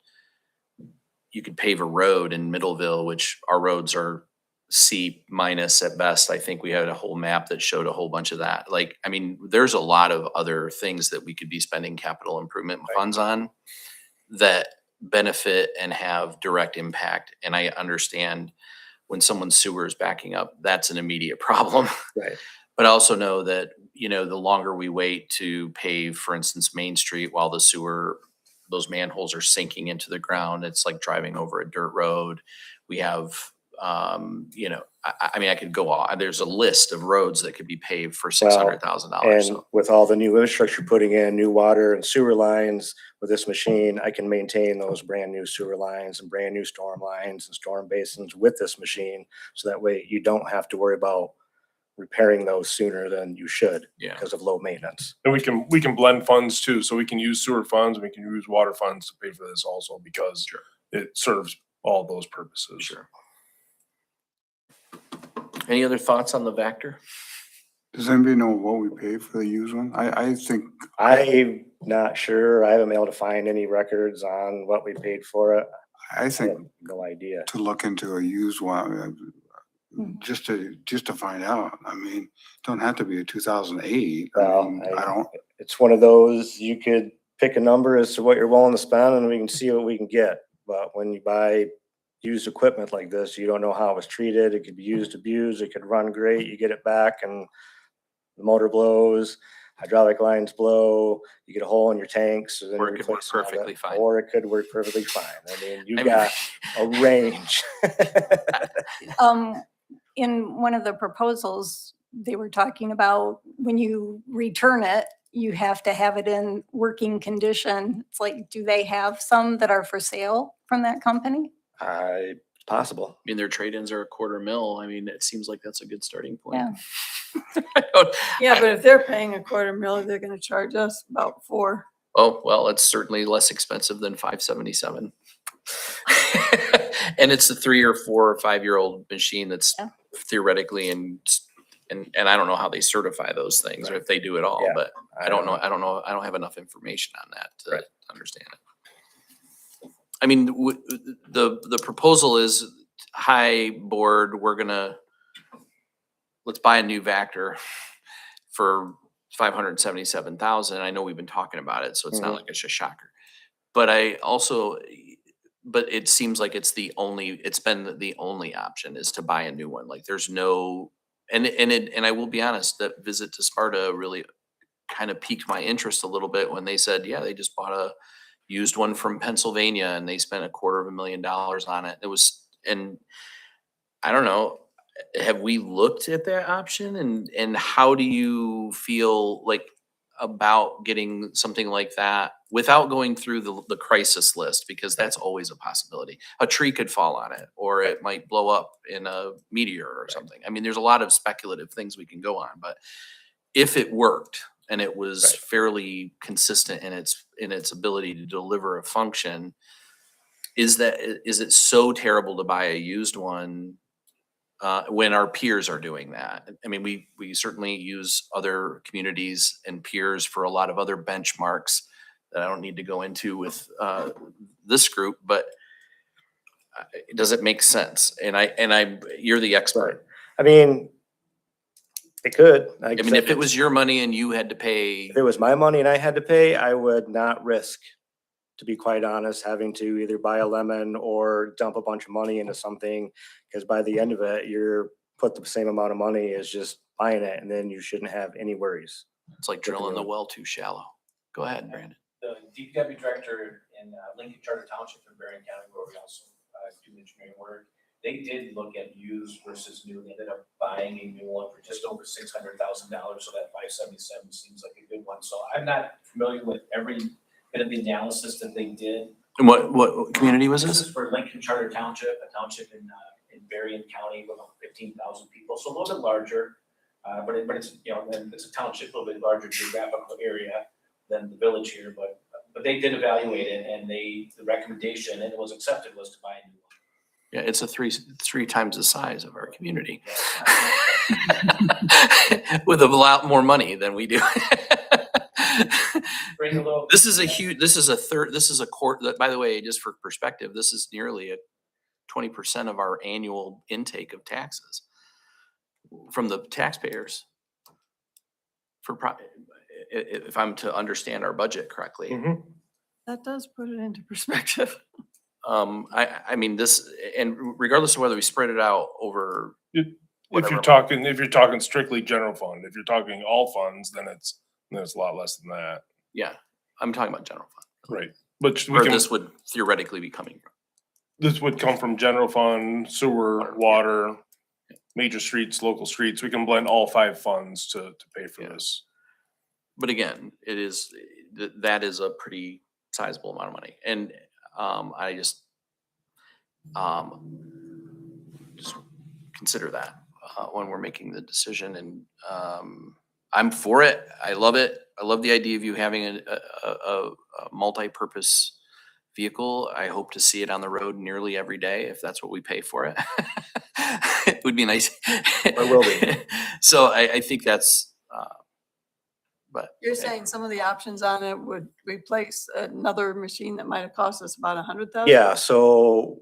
you could pave a road in Middleville, which our roads are C minus at best. I think we had a whole map that showed a whole bunch of that. Like, I mean, there's a lot of other things that we could be spending capital improvement funds on that benefit and have direct impact. And I understand when someone's sewer is backing up, that's an immediate problem. Right. But I also know that, you know, the longer we wait to pave, for instance, Main Street while the sewer, those manholes are sinking into the ground, it's like driving over a dirt road. We have, you know, I mean, I could go on. There's a list of roads that could be paved for $600,000. And with all the new infrastructure putting in, new water and sewer lines, with this machine, I can maintain those brand new sewer lines and brand new storm lines and storm basins with this machine. So that way you don't have to worry about repairing those sooner than you should because of low maintenance. And we can blend funds too, so we can use sewer funds, and we can use water funds to pay for this also, because it serves all those purposes. Sure. Any other thoughts on the Vector? Does anybody know what we pay for the used one? I think, I'm not sure. I haven't been able to find any records on what we paid for it. I I think have no idea. to look into a used one, just to find out. I mean, don't have to be a 2008. Well, I don't, It's one of those, you could pick a number as to what you're willing to spend and we can see what we can get. But when you buy used equipment like this, you don't know how it was treated. It could be used, abused, it could run great. You get it back and the motor blows, hydraulic lines blow, you get a hole in your tanks. So then Or you it could work replace all that. perfectly fine. Or it could work perfectly fine. I mean, you I mean- got a range. In one of the proposals, they were talking about when you return it, you have to have it in working condition. It's like, do they have some that are for sale from that company? It's possible. I mean, their trade-ins are $250,000. I mean, it seems like that's a good starting point. Yeah. I don't- Yeah, but if they're paying $250,000, they're gonna charge us about 4. Oh, well, it's certainly less expensive than 577. And it's a 3 or 4 or 5-year-old machine that's Yeah. theoretically and I don't know how they certify those things or if they do it all, Yeah. but I don't know. I don't have enough information on that to understand it. I mean, the proposal is, hi, board, let's buy a new Vector for 577,000. I know we've been talking about it, so it's not like it's a shocker. But I also, but it seems like it's been the only option is to buy a new one. Like there's no, and I will be honest, that visit to Sparta really kind of piqued my interest a little bit when they said, yeah, they just bought a used one from Pennsylvania and they spent $250,000 on it. It was, and I don't know, have we looked at that option and how do you feel like about getting something like that without going through the crisis list? Because that's always a possibility. A tree could fall on it or it might blow up in a meteor or something. I mean, there's a lot of speculative things we can go on, but if it worked and it was fairly consistent in its ability to deliver a function, is it so terrible to buy a used one when our peers are doing that? I mean, we certainly use other communities and peers for a lot of other benchmarks that I don't need to go into with this group, but does it make sense? And you're the expert. I mean, it could. I mean, if it was your money and you had to pay, If it was my money and I had to pay, I would not risk, to be quite honest, having to either buy a lemon or dump a bunch of money into something. Because by the end of it, you're put the same amount of money as just buying it, and then you shouldn't have any worries. it's like drilling the well too shallow. Go ahead, Brandon. The DPW director in Lincoln Charter Township in Berrien County, where we also do engineering work, they did look at used versus new. They ended up buying a new one for just over $600,000. So that 577 seems like a good one. So I'm not familiar with every bit of the analysis that they did. And what community was This this? is for Lincoln Charter Township, a township in Berrien County with about 15,000 people, so a little bit larger. But it's, it's a township, a little bit larger geographical area than the village here, but they did evaluate it and the recommendation, and it was accepted, was to buy a new one. Yeah, it's a three times the size of our community. With a lot more money than we do. Bring a little. This is a quarter, by the way, just for perspective, this is nearly 20% of our annual intake of taxes from the taxpayers. If I'm to understand our budget correctly. That does put it into perspective. I mean, this, and regardless of whether we spread it out over. If whatever you're talking strictly general fund, if you're talking all funds, then it's a lot less than that. Yeah, I'm talking about general fund. Right. But Where this would theoretically be coming from. this would come from general fund, sewer, water, major streets, local streets. We can blend all 5 funds to pay for this. But again, that is a pretty sizable amount of money. And I just consider that when we're making the decision. And I'm for it. I love it. I love the idea of you having a multi-purpose vehicle. I hope to see it on the road nearly every day if that's what we pay for it. It would be nice. It will be. So I think that's, but. You're saying some of the options on it would replace another machine that might have cost us about 100,000? Yeah, so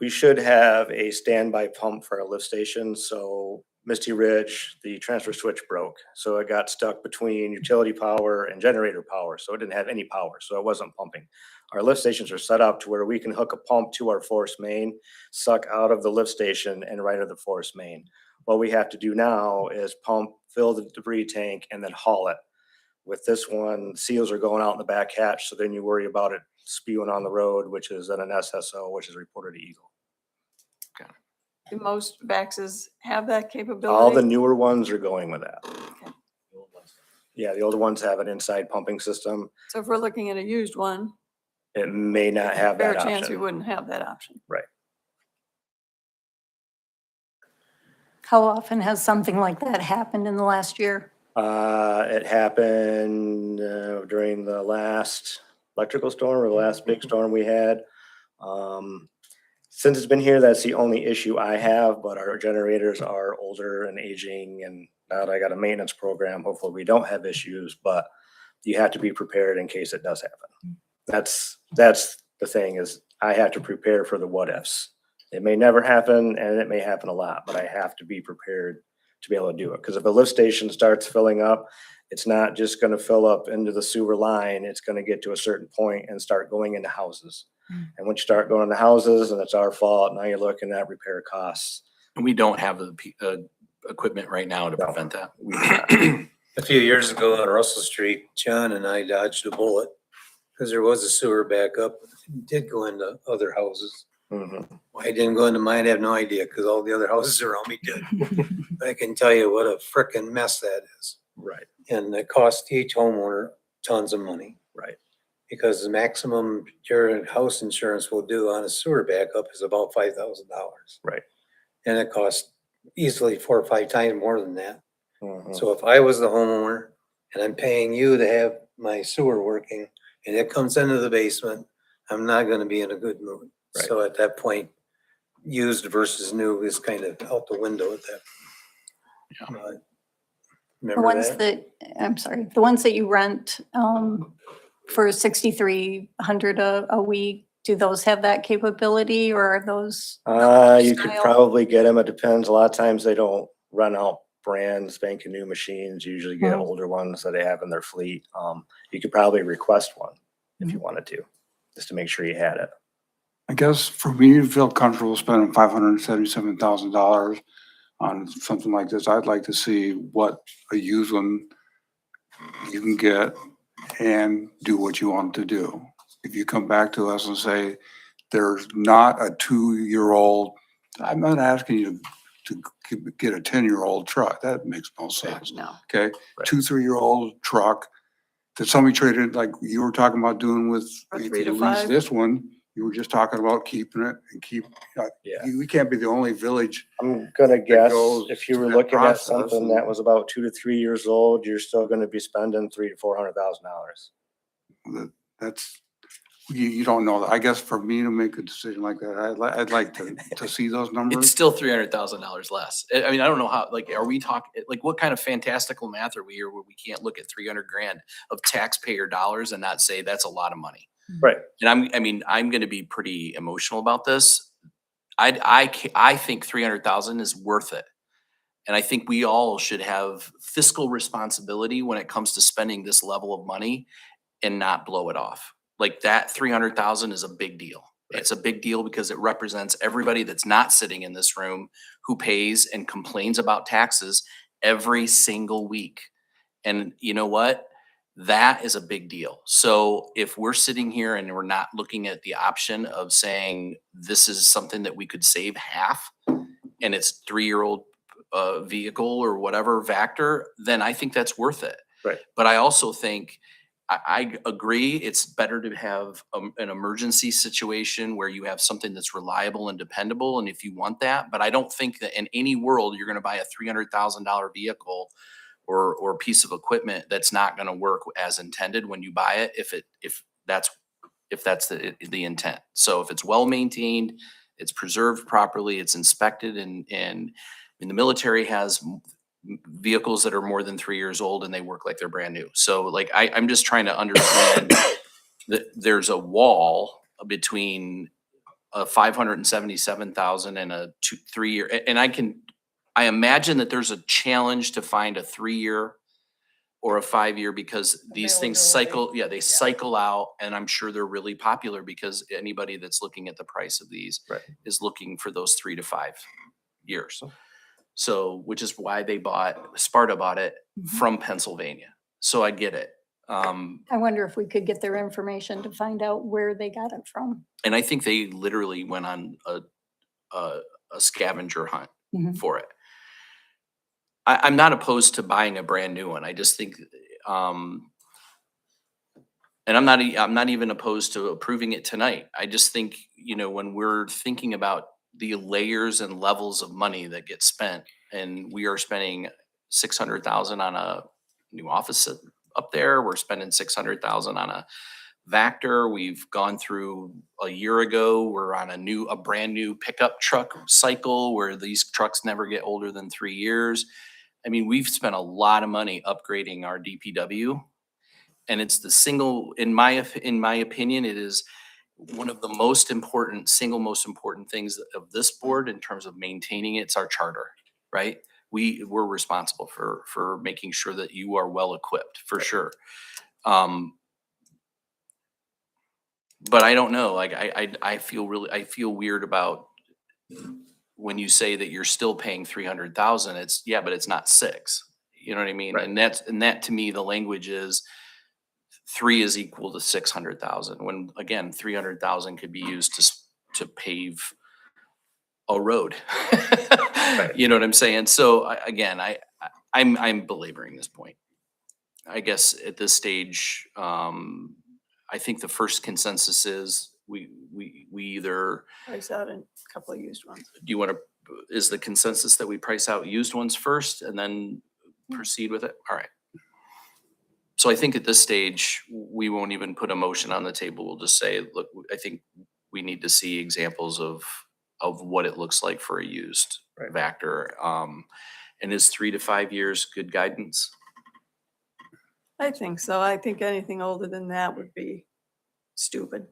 we should have a standby pump for our lift station. So Misty Ridge, the transfer switch broke. So it got stuck between utility power and generator power. So it didn't have any power, so it wasn't pumping. Our lift stations are set up to where we can hook a pump to our force main, suck out of the lift station and right of the force main. What we have to do now is pump, fill the debris tank, and then haul it. With this one, seals are going out in the back hatch, so then you worry about it spewing on the road, which is at an SSO, which is reported to Eagle. Do most Vaxes have that capability? All the newer ones are going with that. Yeah, the older ones have an inside pumping system. So if we're looking at a used one, It may not have fair that chance we option. wouldn't have that option. Right. How often has something like that happened in the last year? It happened during the last electrical storm or the last big storm we had. Since it's been here, that's the only issue I have, but our generators are older and aging, and now that I got a maintenance program, hopefully we don't have issues, but you have to be prepared in case it does happen. That's the thing, is I have to prepare for the what ifs. It may never happen and it may happen a lot, but I have to be prepared to be able to do it. Because if a lift station starts filling up, it's not just going to fill up into the sewer line. It's going to get to a certain point and start going into houses. And once you start going into houses and it's our fault, now you're looking at repair costs. And we don't have the equipment right now to prevent that. We do not. A few years ago on Russell Street, John and I dodged a bullet because there was a sewer backup. It did go into other houses. Mhm. Why it didn't go into mine, I have no idea because all the other houses around me did. But I can tell you what a frickin' mess that is. Right, And it cost each homeowner tons of money. right. Because the maximum your house insurance will do on a sewer backup is about $5,000. Right. And it costs easily 4 or 5 times more than that. Mhm. So if I was the homeowner and I'm paying you to have my sewer working and it comes into the basement, I'm not gonna be in a good mood. Right. So at that point, used versus new is kind of out the window at that. Yeah. The Remember ones that? that, I'm sorry, the ones that you rent for 6,300 a week, do those have that capability or are those? You could style? probably get them. It depends. A lot of times they don't run out brand spanking new machines. Usually get Mhm. older ones that they have in their fleet. You could probably request one if you wanted to, just to make sure you had it. I guess for me to feel comfortable spending $577,000 on something like this, I'd like to see what a used one you can get and do what you want to do. If you come back to us and say, there's not a 2-year-old, I'm not asking you to get a 10-year-old truck. That makes no sense. No. Okay? 2-3-year-old truck that somebody traded, like you were talking about doing with, For if 3 you to lease 5. this one, you were just talking about keeping it and Yeah. we can't be the only village. I'm gonna guess goes if you were through that looking at process something and- that was about 2 to 3 years old, you're still gonna be spending $300,000 to $400,000. That's, you don't know that. I guess for me to make a decision like that, I'd like to see those It's numbers. still $300,000 less. I mean, I don't know how, like, are we talking, like, what kind of fantastical math are we here where we can't look at 300 grand of taxpayer dollars and not say that's a lot of money? Right. And I'm gonna be pretty emotional about this. I think 300,000 is worth it. And I think we all should have fiscal responsibility when it comes to spending this level of money and not blow it off. Like that 300,000 is a big deal. It's a big deal because it represents everybody that's not sitting in this room who pays and complains about taxes every single week. And you know what? That is a big deal. So if we're sitting here and we're not looking at the option of saying this is something that we could save half and it's 3-year-old vehicle or whatever Vector, then I think that's worth it. Right. But I also think I agree it's better to have an emergency situation where you have something that's reliable and dependable. And if you want that, but I don't think that in any world you're going to buy a $300,000 vehicle or piece of equipment that's not going to work as intended when you buy it if that's the intent. So if it's well maintained, it's preserved properly, it's inspected, and the military has vehicles that are more than 3 years old and they work like they're brand new. So like I'm just trying to understand that there's a wall between a 577,000 and a 3-year, and I imagine that there's a challenge to find a 3-year or a 5-year because these things cycle, they cycle out, and I'm sure they're really popular because anybody that's looking at the price of these Right. is looking for those 3 to 5 years. So, which is why Sparta bought it from Pennsylvania. So I get it. I wonder if we could get their information to find out where they got it from. And I think they literally went on a scavenger hunt Mhm. for it. I'm not opposed to buying a brand new one. I just think, and I'm not even opposed to approving it tonight. I just think, when we're thinking about the layers and levels of money that get spent, and we are spending 600,000 on a new office up there, we're spending 600,000 on a Vector. We've gone through a year ago, we're on a brand new pickup truck cycle where these trucks never get older than 3 years. I mean, we've spent a lot of money upgrading our DPW, and it's the single, in my opinion, it is one of the single most important things of this board in terms of maintaining it's our charter, right? We're responsible for making sure that you are well equipped, for sure. But I don't know, like, I feel I feel weird about when you say that you're still paying 300,000, it's, yeah, but it's not 6. You know what I mean? Right. And that to me, the language is 3 is equal to 600,000, when again, 300,000 could be used to pave a road. You know what I'm saying? So again, I'm belaboring this point. I guess at this stage, I think the first consensus is we either, Price out a couple of used ones. do you want to, is the consensus that we price out used ones first and then proceed with it? All right. So I think at this stage, we won't even put a motion on the table. We'll just say, look, I think we need to see examples of what it looks like for a used Right. Vector. And is 3 to 5 years good guidance? I think so. I think anything older than that would be stupid.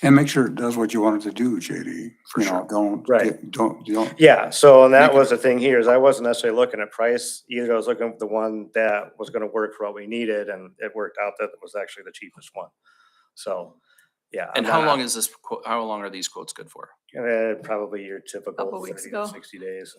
And make sure it does what you want it to do, JD. For You know, sure. don't, Right. don't. Yeah, so and that Make it- was the thing here is I wasn't necessarily looking at price. Either I was looking for the one that was gonna work for what we needed and it worked out that it was actually the cheapest one. So, yeah. And I'm how not- long is this quote, how long are these quotes good for? Probably your typical Couple weeks 30 to ago. 60 days.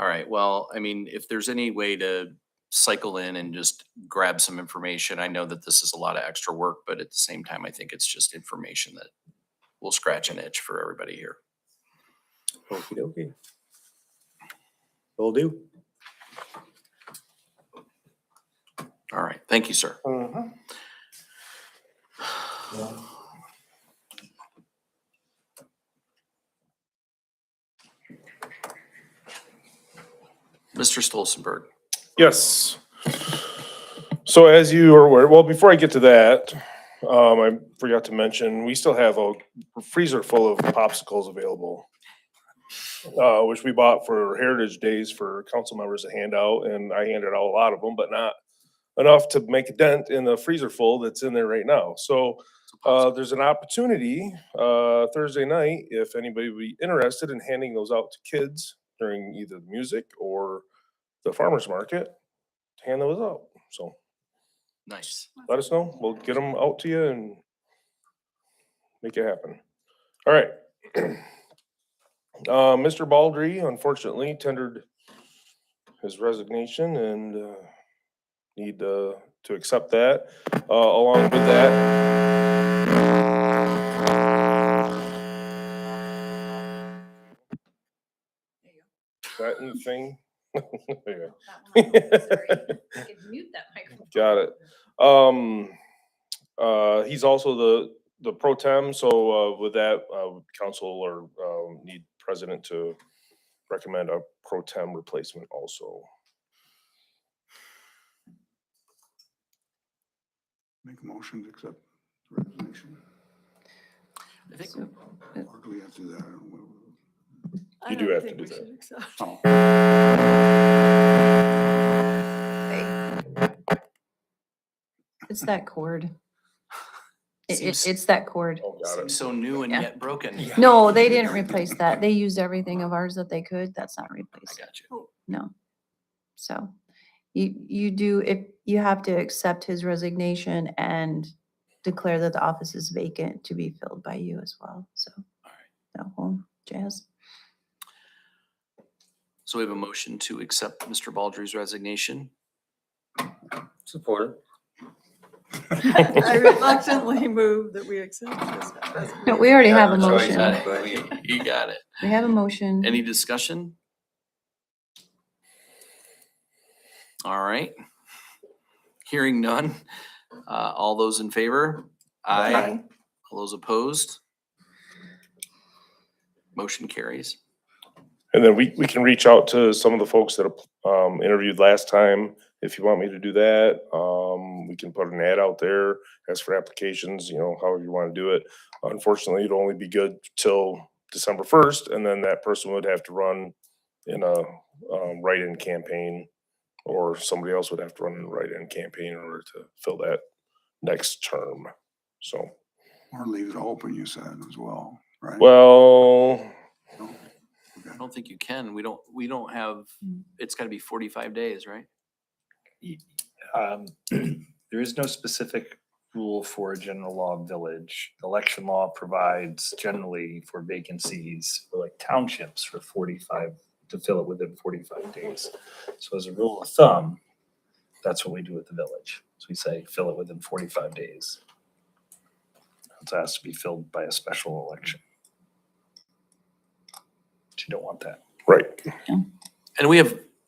All right, well, I mean, if there's any way to cycle in and just grab some information, I know that this is a lot of extra work, but at the same time, I think it's just information that will scratch an itch for everybody here. Okey dokey. Will do. All right, thank you, sir. Mr. Stolzenberg. Yes. So as you are aware, well, before I get to that, I forgot to mention, we still have a freezer full of popsicles available. Which we bought for Heritage Days for council members to hand out, and I handed out a lot of them, but not enough to make a dent in the freezer full that's in there right now. So there's an opportunity Thursday night, if anybody would be interested in handing those out to kids during either the music or the farmer's market, to hand those out. So Nice. let us know. We'll get them out to you and make it happen. All right. Mr. Baldry unfortunately tendered his resignation and need to accept that. Along with that, that and the thing. Got it. He's also the pro tem, so with that, council or need president to recommend a pro tem replacement also. Make a motion to accept the resignation. I think Or do we have to do that? I don't know. I You do don't have to think do we that. should accept. Oh. It's that cord. Seems- It's that cord. Oh, got it. seems so new and Yeah. yet broken. No, they didn't replace that. They used everything of ours that they could. That's not I replaced. got you. No. So you do, if you have to accept his resignation and declare that the office is vacant to be filled by you as well. So that whole jazz. So we have a motion to accept Mr. Baldry's resignation. Support. I reluctantly move that we accept this. No, we already have a You motion. got it. You got it. We have a motion. Any discussion? All right. Hearing none. All those in favor? Aye. All those opposed? Motion carries. And then we can reach out to some of the folks that interviewed last time. If you want me to do that, we can put an ad out there, ask for applications, however you want to do it. Unfortunately, it'll only be good till December 1st, and then that person would have to run in a write-in campaign, or somebody else would have to run in a write-in campaign in order to fill that next term. So, Or leave it open, you said as well, right? well, I don't think you can. We don't have, it's gotta be 45 days, right? There is no specific rule for a general law village. Election law provides generally for vacancies for like townships for 45, to fill it within 45 days. So as a rule of thumb, that's what we do at the village. So we say fill it within 45 days. It has to be filled by a special election. But you don't want that. Right. And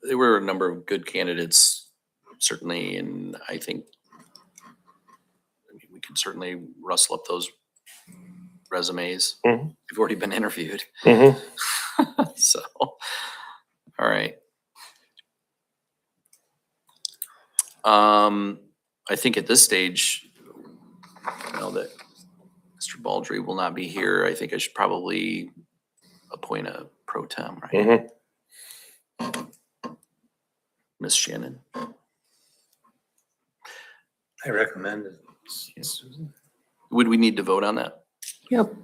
there were a number of good candidates, certainly, and I think we could certainly rustle up those resumes. Mhm. We've already been interviewed. So, all right. I think at this stage, now that Mr. Baldry will not be here, I think I should probably appoint a pro tem, right? Ms. Shannon. I recommend it. Would we need to vote on that? Yep.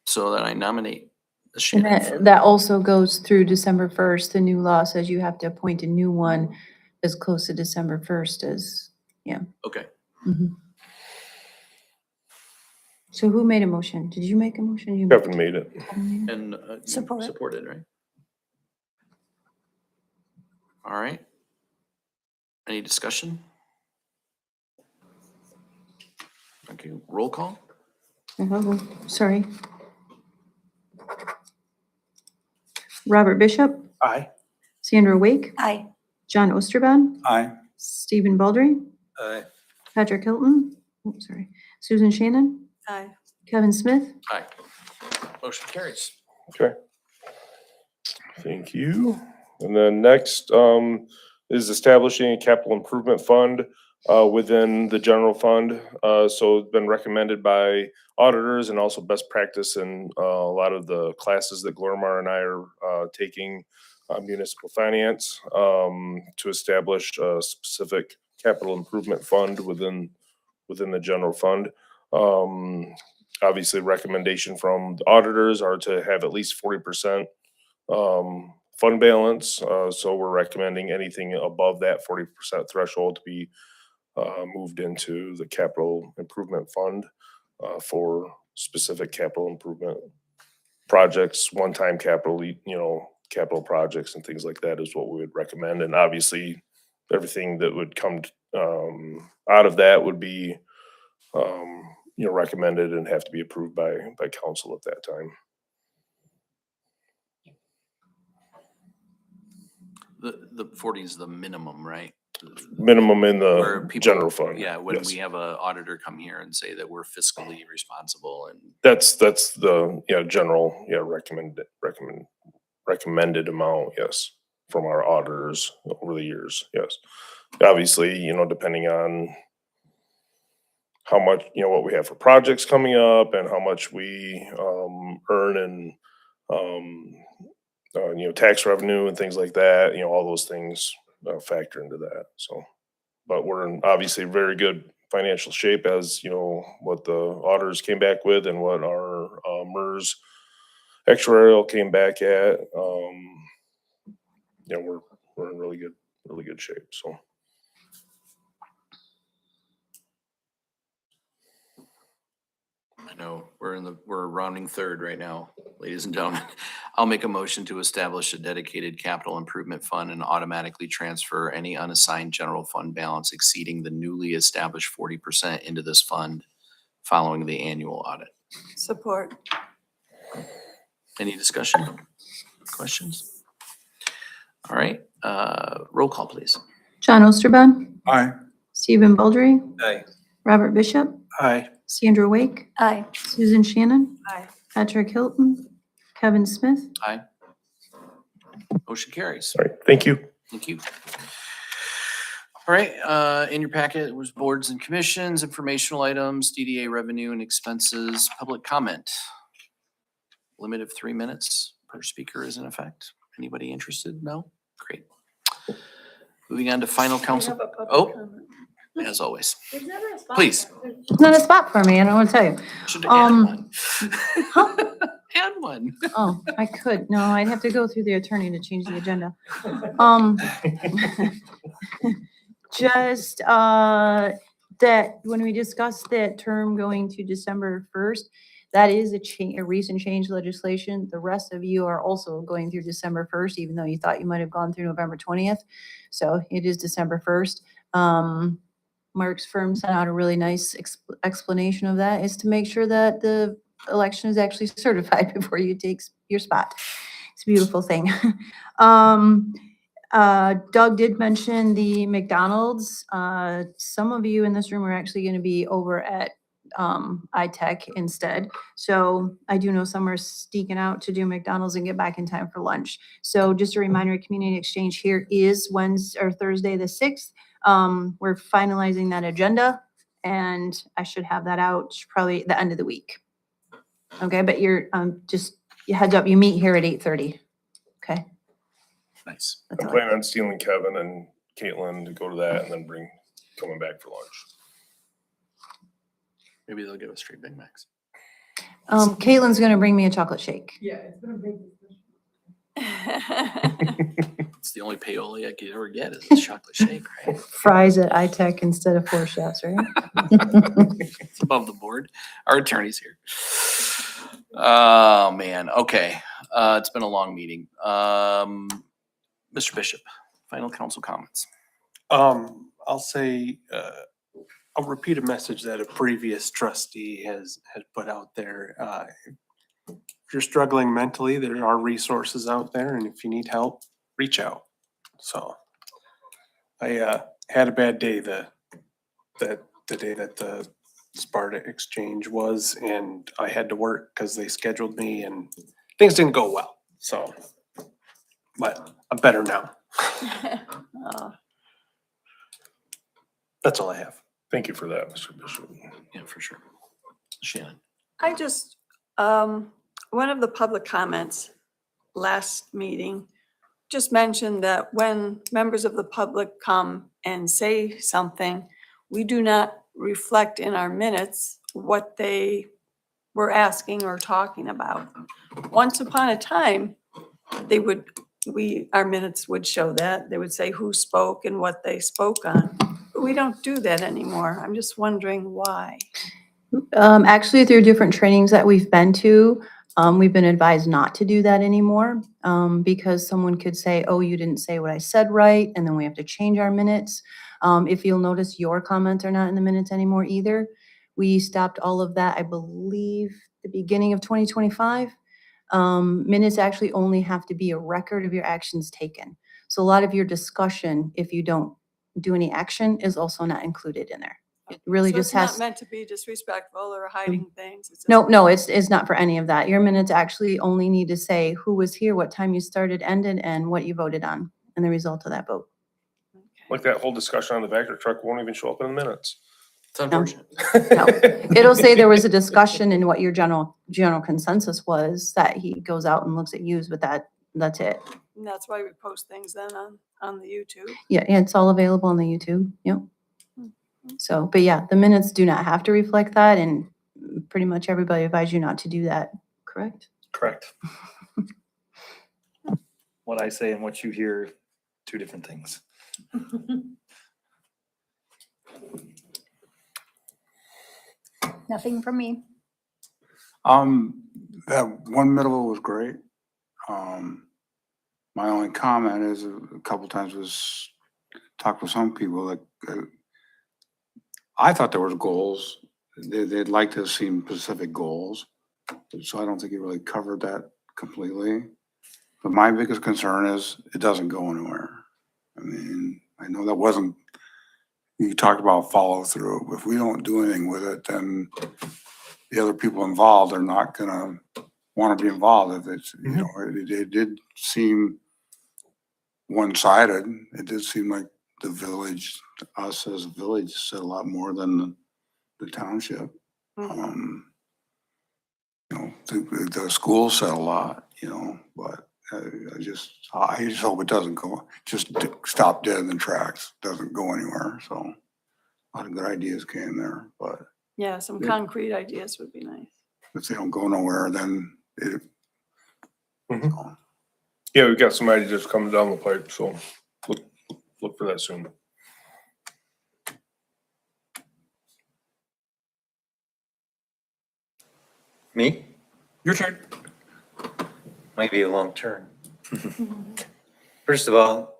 So then I nominate Ms. And Shannon. for- that also goes through December 1st. The new law says you have to appoint a new one as close to December 1st as, Okay. So who made a motion? Did you make a motion? You Kevin made it. Kevin made it? And you Support. supported, right? All right. Any discussion? Okay, roll call. Sorry. Robert Bishop, Aye. Sandra Wake, Aye. John Osterban, Aye. Stephen Baldry, Aye. Patrick Hilton, Susan Shannon, Aye. Kevin Smith. Aye. Motion carries. Okay. Thank you. And then next, is establishing a capital improvement fund, within the general fund. So it's been recommended by auditors and also best practice in, a lot of the classes that Glormar and I are, taking, municipal finance, to establish a specific capital improvement fund within the general fund. Obviously, recommendation from the auditors are to have at least 40% fund balance. So we're recommending anything above that 40% threshold to be moved into the capital improvement fund for specific capital improvement projects, one-time capital, capital projects and things like that is what we would recommend. And obviously, everything that would come out of that would be recommended and have to be approved by council at that time. The 40 is the minimum, right? Minimum in Where the people- general fund. Yeah, when yes. we have a auditor come here and say that we're fiscally responsible and That's the, general, recommended amount, yes, from our auditors over the years, yes. Obviously, depending on how much, what we have for projects coming up and how much we earn in, tax revenue and things like that, all those things factor into that, so. But we're in obviously very good financial shape as, what the auditors came back with and what our MERS actuarial came back at. We're in really good shape, so. I know we're rounding third right now, ladies and gentlemen. I'll make a motion to establish a dedicated capital improvement fund and automatically transfer any unassigned general fund balance exceeding the newly established 40% into this fund following the annual audit. Support. Any discussion? Questions? All right, roll call, please. John Osterban, Aye. Stephen Baldry, Aye. Robert Bishop, Aye. Sandra Wake, Aye. Susan Shannon, Aye. Patrick Hilton, Kevin Smith. Aye. Motion carries. All right, thank you. Thank you. All right, in your packet was boards and commissions, informational items, DDA revenue and expenses, public comment. Limit of 3 minutes per speaker is in effect. Anybody interested? No? Great. Moving on to final council. Oh, as always. Please. It's not a spot for me, I don't want to tell you. Should add one. Huh? Add one. Oh, I could. No, I'd have to go through the attorney to change the agenda. Just, that when we discussed that term going to December 1st, that is a recent change legislation. The rest of you are also going through December 1st, even though you thought you might have gone through November 20th. So it is December 1st. Mark's firm sent out a really nice explanation of that, is to make sure that the election is actually certified before you take your spot. It's a beautiful thing. Doug did mention the McDonald's. Some of you in this room are actually going to be over at iTech instead. So I do know some are sneaking out to do McDonald's and get back in time for lunch. So just a reminder, community exchange here is Wednesday or Thursday the 6th. We're finalizing that agenda and I should have that out probably the end of the week. Okay, but you're just heads up, you meet here at 8:30. Okay. Nice. That's I'm all I- planning on stealing Kevin and Caitlin to go to that and then coming back for lunch. Maybe they'll give us straight Big Macs. Caitlin's gonna bring me a chocolate shake. Yeah, it's been a big It's the only payola I could ever get is a chocolate shake, right? Fries at iTech instead of 4 Chefs, right? It's above the board. Our attorney's here. Oh, man. Okay. It's been a long meeting. Mr. Bishop, final council comments. I'll say, I'll repeat a message that a previous trustee has put out there. If you're struggling mentally, there are resources out there, and if you need help, reach out. So I had a bad day the day that the Sparta exchange was, and I had to work because they scheduled me and things didn't go well. So, but I'm better now. That's all I have. Thank you for that, Mr. Bishop. Yeah, for sure. Shannon. I just, one of the public comments last meeting just mentioned that when members of the public come and say something, we do not reflect in our minutes what they were asking or talking about. Once upon a time, our minutes would show that. They would say who spoke and what they spoke on. But we don't do that anymore. I'm just wondering why. Actually, through different trainings that we've been to, we've been advised not to do that anymore, because someone could say, oh, you didn't say what I said right, and then we have to change our minutes. If you'll notice, your comments are not in the minutes anymore either. We stopped all of that, I believe, the beginning of 2025. Minutes actually only have to be a record of your actions taken. So a lot of your discussion, if you don't do any action, is also not included in there. It really So just it's not has. meant to be disrespectful or hiding things. It's just- No, it's not for any of that. Your minutes actually only need to say who was here, what time you started, ended, and what you voted on, and the result of that vote. Like that whole discussion on the Vector truck won't even show up in the minutes. It's unfortunate. No. It'll say there was a discussion and what your general consensus was, that he goes out and looks at yous, but that's it. And that's why we post things then on the YouTube. Yeah, it's all available on the YouTube. Yep. So, but yeah, the minutes do not have to reflect that, and pretty much everybody advised you not to do that, correct? Correct. What I say and what you hear, two different things. Nothing from me. That one middle was great. My only comment is a couple times was talked with some people like, I thought there was goals. They'd like to have seen specific goals. So I don't think he really covered that completely. But my biggest concern is it doesn't go anywhere. I mean, I know that wasn't, you talked about follow through. If we don't do anything with it, then the other people involved are not gonna want to be involved. If it's, you know, it did seem one-sided. It did seem like the village, us as a village said a lot more than the township. You know, the school said a lot, you know, but I just hope it doesn't go, just stop dead in the tracks, doesn't go anywhere. So a lot of good ideas came there, but Yeah, some Yeah. concrete ideas would be nice. if they don't go nowhere, then it, Yeah, we've got some ideas coming down the pipe, so look for that soon. Me? Your turn. Might be a long turn. First of all,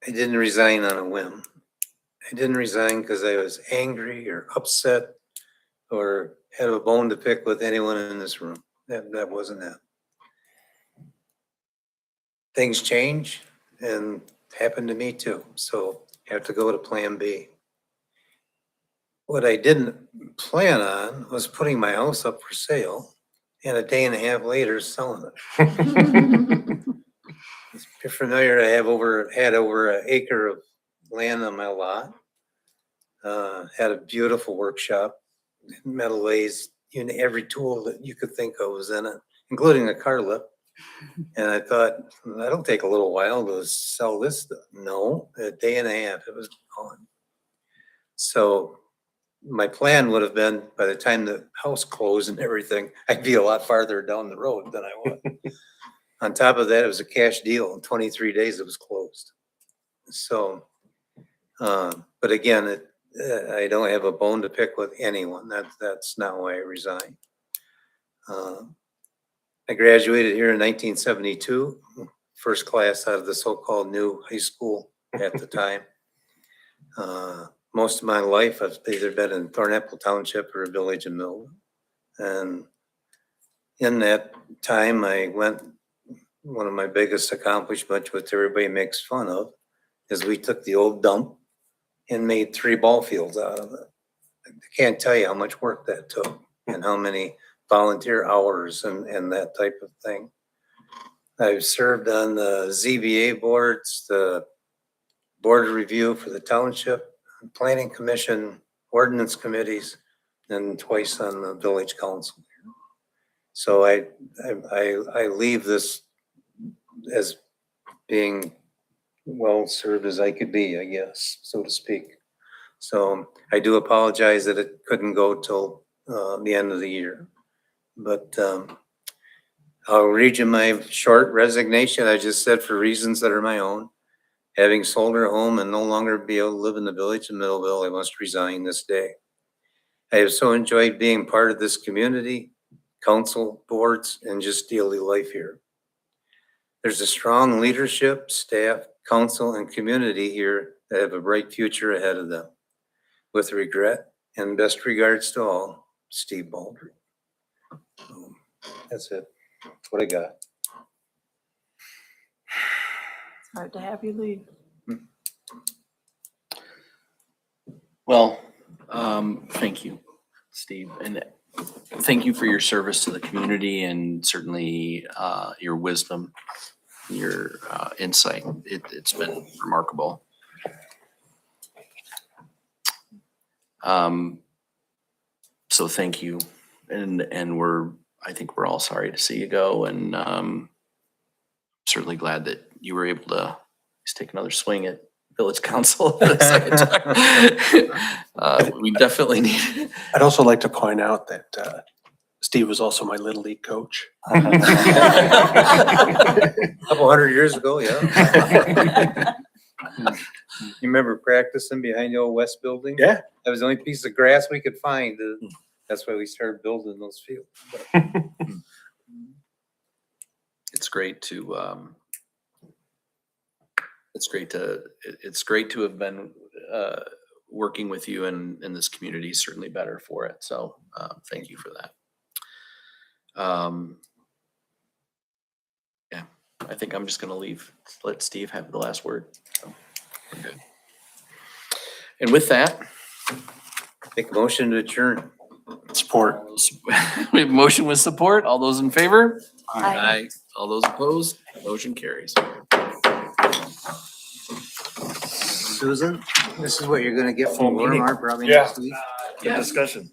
I didn't resign on a whim. I didn't resign because I was angry or upset or had a bone to pick with anyone in this room. That wasn't it. Things change and happened to me too, so I have to go to Plan B. What I didn't plan on was putting my house up for sale and a day and a half later selling it. If you're familiar, I had over an acre of land on my lot. Had a beautiful workshop, metal lathes, every tool that you could think of was in it, including a car lift. And I thought, that'll take a little while to sell this stuff. No, a day and a half, it was gone. So my plan would have been, by the time the house closed and everything, I'd be a lot farther down the road than I was. On top of that, it was a cash deal. In 23 days, it was closed. So, but again, I don't have a bone to pick with anyone. That's not why I resigned. I graduated here in 1972, first class out of the so-called new high school at the time. Most of my life, I've either been in Thornapple Township or a village in Millville. And in that time, one of my biggest accomplishments, which everybody makes fun of, is we took the old dump and made 3 ball fields out of it. I can't tell you how much work that took and how many volunteer hours and that type of thing. I've served on the ZBA boards, the board of review for the township, planning commission, ordinance committees, and twice on the village council. So I leave this as being well served as I could be, I guess, so to speak. So I do apologize that it couldn't go till the end of the year. But I'll read you my short resignation. I just said for reasons that are my own. Having sold our home and no longer be able to live in the village of Middleville, I must resign this day. I have so enjoyed being part of this community, council, boards, and just daily life here. There's a strong leadership, staff, council, and community here that have a bright future ahead of them. With regret and best regards to all, Steve Baldry. That's it. That's what I got. It's hard to have you leave. Well, thank you, Steve, and thank you for your service to the community and certainly your wisdom, your insight. It's been remarkable. So thank you, and I think we're all sorry to see you go, and certainly glad that you were able to just take another swing at village council for the second time. We definitely need it. I'd also like to point out that Steve was also my Little League coach. Couple hundred years ago, yeah. You remember practicing behind the old West building? Yeah. That was the only piece of grass we could find. That's why we started building those fields. It's great to it's great to have been working with you in this community. Certainly better for it. So thank you for that. Yeah, I think I'm just gonna let Steve have the last word. So, we're good. And with that, Make a motion to adjourn. Support. we have motion with support. All those in favor? Aye. All those opposed? Motion carries. Susan, this is what you're gonna get Full from meeting. Walmart probably Yeah. next week. Good discussion.